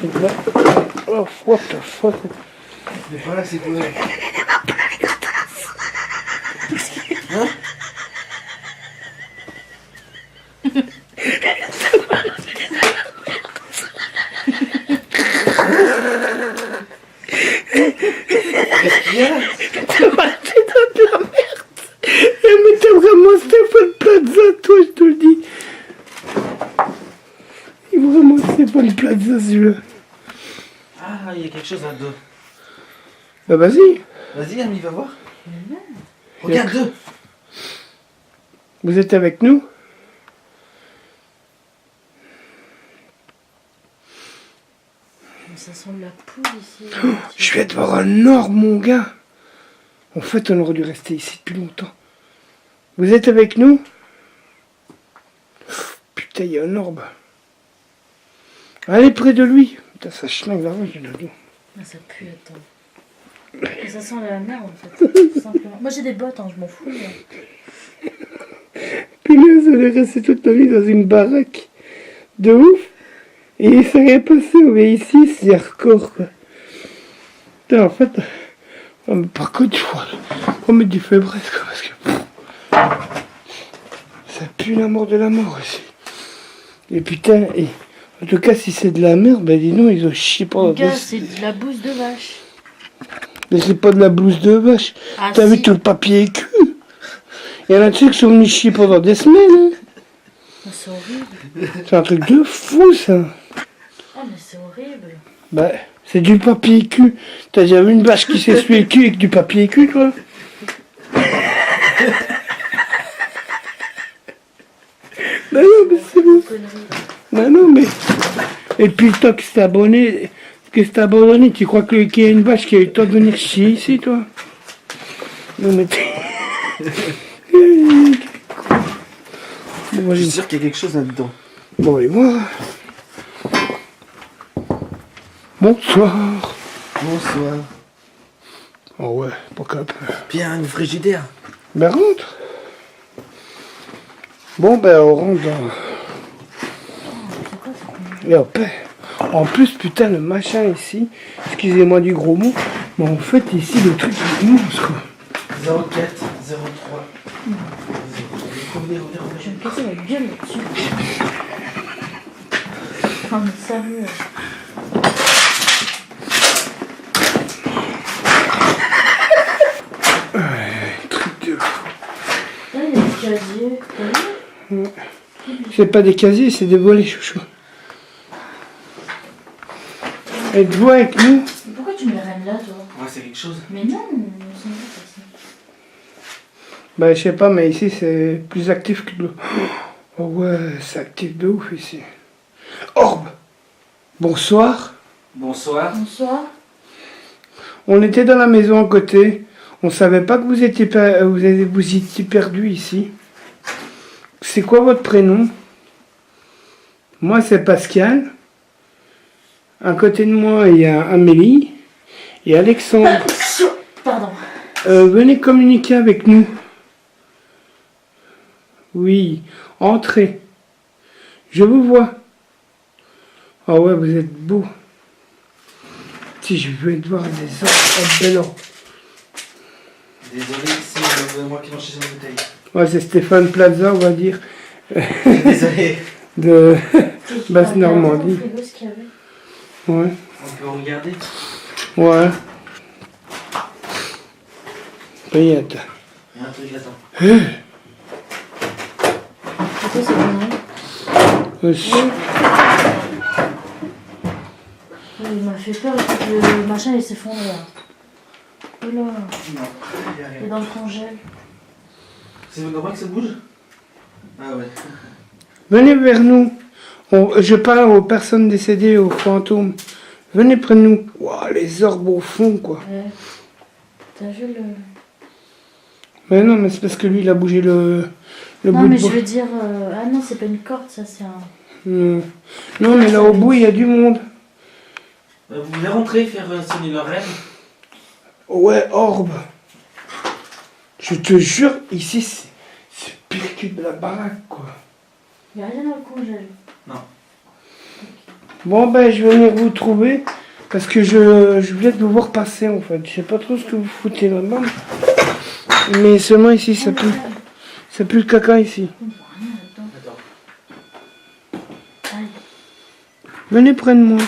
C'est de la... Oh, what the fuck. Mais voilà, c'est quoi? Qu'est-ce qu'il y a? T'es parti dans de la merde. Mais t'es vraiment Stéphane Plaza, toi, je te le dis. Il est vraiment Stéphane Plaza, celui-là. Ah, il y a quelque chose là-dedans. Bah vas-y. Vas-y, Ami, va voir. Regarde-le. Vous êtes avec nous? Ça sent la poule ici. Je vais devoir un orbe, mon gars. En fait, on aurait dû rester ici depuis longtemps. Vous êtes avec nous? Putain, il y a un orbe. Allez près de lui. Putain, ça schlingue là-bas, j'ai le dos. Ah, ça pue, attends. Et ça sent la merde en fait, tout simplement. Moi j'ai des bottes, hein, je m'en fous. Mais... Punaise, on est resté toute la vie dans une baraque. De ouf. Et il s'est rien passé, mais ici, c'est hardcore, quoi. Putain, en fait... Oh, mais par contre, il faut mettre du feubrette, quoi, parce que... Ça pue la mort de la mort, ici. Et putain, et... En tout cas, si c'est de la merde, ben dis donc, ils ont chié pendant gars, c'est de la bouse de vache. Mais c'est pas de la blouse de vache. Ah, T'as si. vu tout le papier cul? Il y en a qui sont venus chier pendant des semaines. Hein. Oh, c'est horrible. C'est un truc de fou, ça. Oh, mais c'est horrible. Bah, c'est du papier cul. T'as déjà vu une vache qui s'essuie le cul avec du papier cul, toi? Bah non, mais c'est bon. Bah non, mais... Et puis, toi qui t'es abonné... Que c'est abandonné, tu crois qu'il y a une vache qui a eu le temps de venir chier ici, toi? Non, mais t'es... Bon, moi, Je suis sûr qu'il y a quelque chose là-dedans. Bon, et moi... Bonsoir. Bonsoir. Oh ouais, pourquoi pas. Bien, une frigidaire. Ben rentre. Bon, ben on rentre dans... Et hop. En plus, putain, le machin ici, excusez-moi du gros mot, mais en fait, ici, le truc est immense, quoi. 04, 03. Revenez. Je vais me casser la gueule là-dessus. Oh, mais sérieux. Truc de fou. Là, il y a des casiers. T'as vu? C'est pas des casiers, c'est des volets, chouchou. Êtes-vous avec nous? Pourquoi tu me les règnes là, toi? Ouais, c'est quelque chose. Mais non, c'est pas ça. Bah, je sais pas, mais ici, c'est plus actif que l'eau. Oh ouais, c'est actif de ouf, ici. Orbe. Bonsoir. Bonsoir. Bonsoir. On était dans la maison à côté. On savait pas que vous étiez perdu ici. C'est quoi votre prénom? Moi, c'est Pascal. À côté de moi, il y a Amélie et Alexandre. Pardon. Venez communiquer avec nous. Oui, entrez. Je vous vois. Oh ouais, vous êtes beau. Si je veux voir des ordres bel ordre. Désolé, c'est moi qui m'en cherche une bouteille. Ouais, c'est Stéphane Plaza, on va dire. Désolé. De Basse-Normandie. Ouais. On peut regarder. Ouais. Regarde. Il y a un truc là-dedans. C'est quoi cette connerie? Il m'a fait peur, le machin il s'effondre là. Oh là. Non, il y a Il est rien. dans le congèle. C'est normal que ça bouge? Ah ouais. Venez vers nous. Je parle aux personnes décédées, aux fantômes. Venez près de nous. Waouh, les orbes au fond, quoi. Ouais. T'as vu le... Mais non, mais c'est parce que lui, il a bougé le Non bout mais de je bois. veux dire... Ah non, c'est pas une corde, ça c'est un... Non. Non, mais là au bout, il y a du monde. Vous voulez rentrer faire sonner leur reine? Ouais, orbe. Je te jure, ici, c'est pire que de la baraque, quoi. Il n'y a rien dans le congèle. Bon, ben, je vais venir vous trouver. Parce que je voulais vous voir passer, en fait. Je sais pas trop ce que vous foutez là-dedans. Mais seulement ici, ça pue. Ça pue le caca ici. On voit rien là-dedans. Attends. Aïe. Venez près de moi.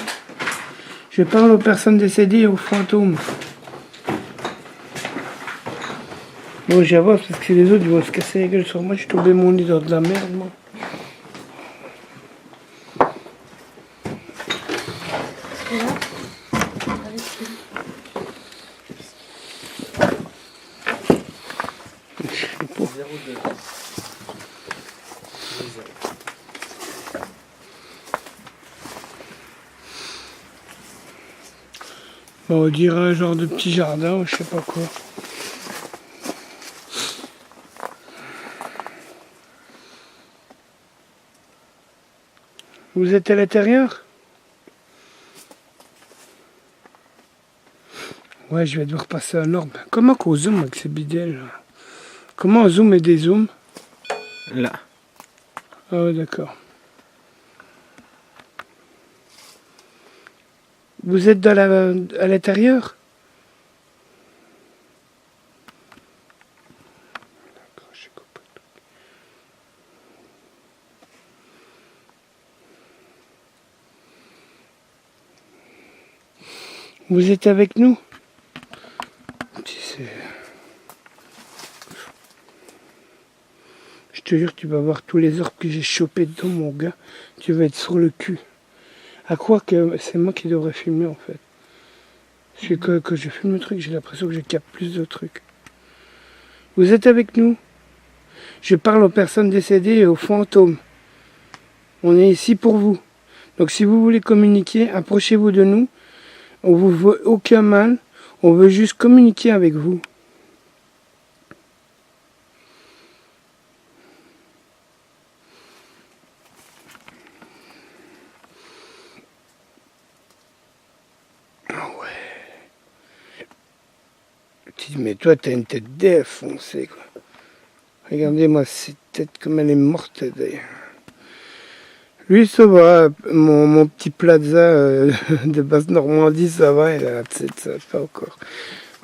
Je parle aux personnes décédées et aux fantômes. Bon, j'avance parce que les autres ils vont se casser la gueule sur moi. Je suis tombé mon lit dans de la merde, moi. Et là, avec lui. Bon, on dirait un genre de petit jardin ou je sais pas quoi. Vous êtes à l'intérieur? Ouais, je vais devoir passer un ordre. Comment qu'on zoome avec ces bidets là? Comment on zoome et dézoome? Là. Ah ouais, d'accord. Vous êtes à l'intérieur? D'accord, j'ai compris. Vous êtes avec nous? Je te jure, tu vas voir tous les orbes que j'ai chopés dedans, mon gars. Tu vas être sur le cul. À quoi que c'est moi qui devrais filmer en fait. Parce que je filme le truc, j'ai l'impression que je capte plus de trucs. Vous êtes avec nous? Je parle aux personnes décédées et aux fantômes. On est ici pour vous. Donc si vous voulez communiquer, approchez-vous de nous. On vous veut aucun mal. On veut juste communiquer avec vous. Mais toi, t'as une tête défoncée, quoi. Regardez-moi cette tête comme elle est morte, d'ailleurs. Lui, ça va. Mon petit plaza de Basse-Normandie, ça va. Il a la tête, ça va pas encore.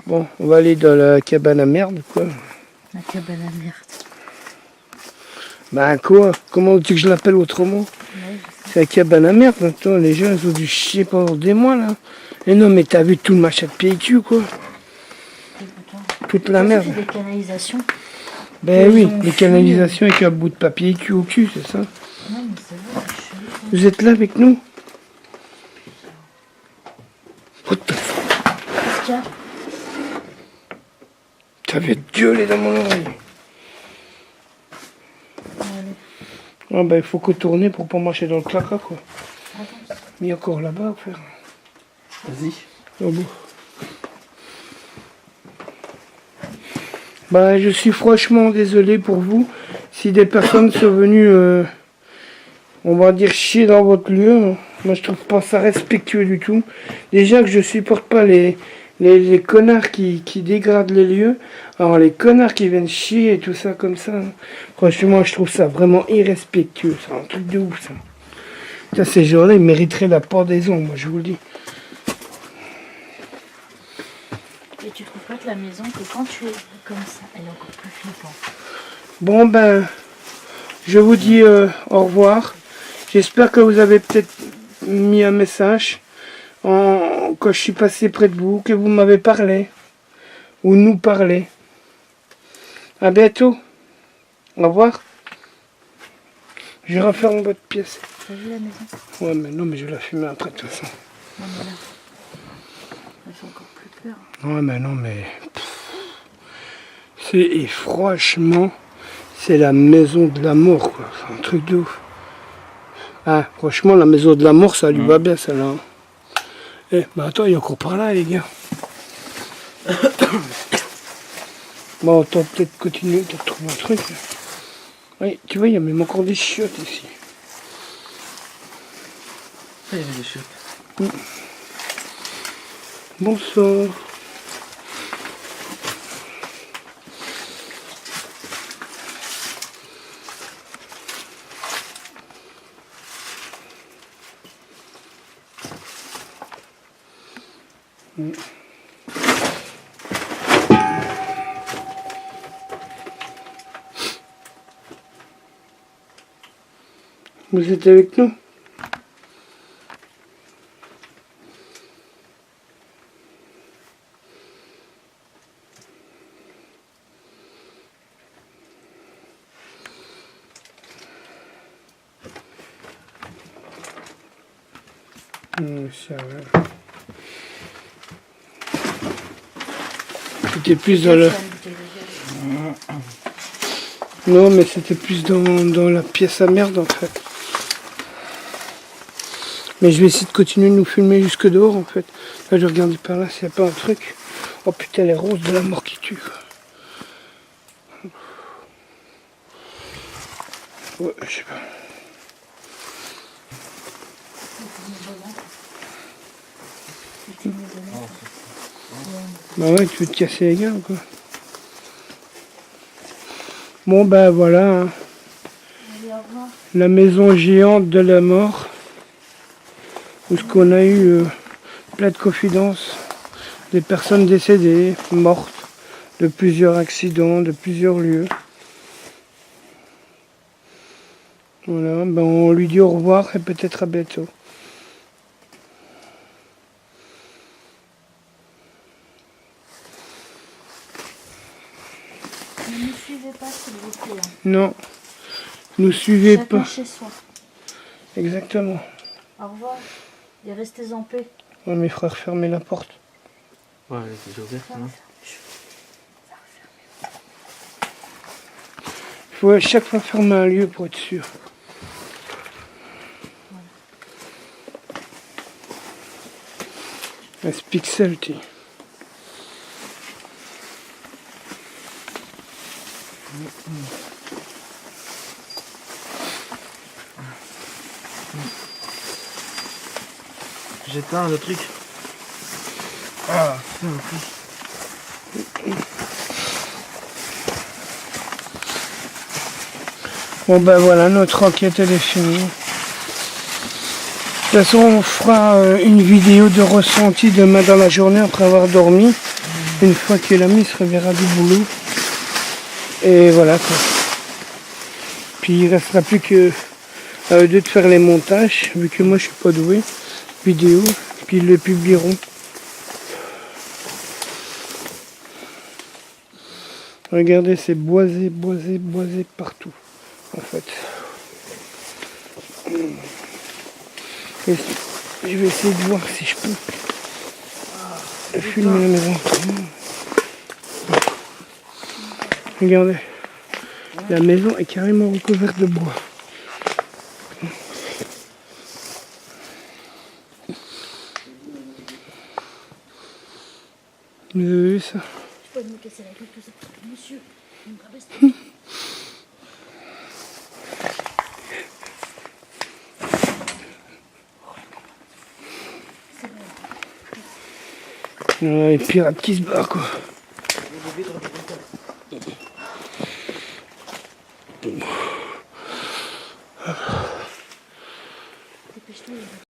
Bon, on va aller dans la cabane à merde, quoi. La cabane à merde. Bah quoi? Comment veux-tu que je l'appelle autrement? Ouais, c'est la cabane à merde, maintenant. Les gens, ils ont dû chier pendant des mois, là. Et non, mais t'as vu tout le machin de pied et cul, quoi. Toute la merde. Des canalisations. Ben oui, les canalisations avec un bout de papier cul au cul, c'est ça. Non, mais c'est vrai, Vous êtes là avec nous? What the fuck? Qu'est-ce qu'il y a? T'avais gueulé dans mon oreille. Ah ben il faut que tourner pour pas marcher dans le claca, quoi. Attends. Mais il y a encore là-bas à faire. Vas-y. Oh bon. Bah, je suis franchement désolé pour vous. Si des personnes sont venues, on va dire, chier dans votre lieu, moi je trouve pas ça respectueux du tout. Déjà que je supporte pas les connards qui dégradent les lieux. Alors les connards qui viennent chier et tout ça comme ça. Franchement, je trouve ça vraiment irrespectueux. C'est un truc de ouf, ça. Putain, ces gens-là, ils mériteraient la pendaison, moi je vous le dis. Et tu trouves pas que la maison, que quand tu es comme ça, elle est encore plus flippante? Bon ben, je vous dis au revoir. J'espère que vous avez peut-être mis un message quand je suis passé près de vous, que vous m'avez parlé, ou nous parlé. À bientôt. Au revoir. Je referme votre pièce. T'as vu la maison? Ouais, mais non, mais je vais la fumer après de toute façon. Non, mais là, elle fait encore plus peur. Ouais, mais non, mais... Et franchement, c'est la maison de la mort, quoi. C'est un truc de ouf. Ah, franchement, la maison de la mort, ça lui va bien, celle-là. Eh, mais attends, il y a encore par là, les gars. Bon, on va peut-être continuer, peut-être trouver un truc. Là. Oui, tu vois, il y a même encore des chiottes ici. Ah, il y avait des chiottes. Bonsoir. Vous êtes avec nous? C'était plus dans le... Non, mais c'était plus dans la pièce à merde, en fait. Mais je vais essayer de continuer de nous filmer jusque dehors en fait. Là je regardais par là s'il n'y a pas un truc. Oh putain les roses de la mort qui tue quoi. Ouais, je sais pas. Bah ouais, tu veux te casser les gars quoi. Bon ben voilà. Hein. Allez, au revoir. La maison géante de la mort. Où ce qu'on a eu plein de confidences. Des personnes décédées, mortes, de plusieurs accidents, de plusieurs lieux. Voilà, ben on lui dit au revoir et peut-être à bientôt. Ne nous suivez pas s'il vous plaît. Hein. Non, nous suivez Chacun pas. chez soi. Exactement. Au revoir. Et restez en paix. Ouais, mes frères, fermez la porte. Ouais, elle est déjà ouverte, non? Il faut à chaque fois fermer un lieu pour être sûr. Un pixel, tu. J'éteins le truc. Ah, putain, en plus. Bon ben voilà, notre enquête elle est finie. De toute façon on fera une vidéo de ressenti demain dans la journée après avoir dormi. Une fois que l'ami se reverra du boulot. Et voilà quoi. Puis il restera plus que à eux deux de faire les montages, vu que moi je suis pas doué. Vidéo, puis ils le publieront. Regardez, c'est boisé, boisé, boisé partout. En fait. Et je vais essayer de voir si je peux filmer la maison. Regardez, la maison est carrément recouverte de bois. Vous avez vu ça? Je peux me casser la gueule tout ça. Monsieur, vous me rabaissez. Les pirates qui se barrent quoi. Dépêche-toi, il va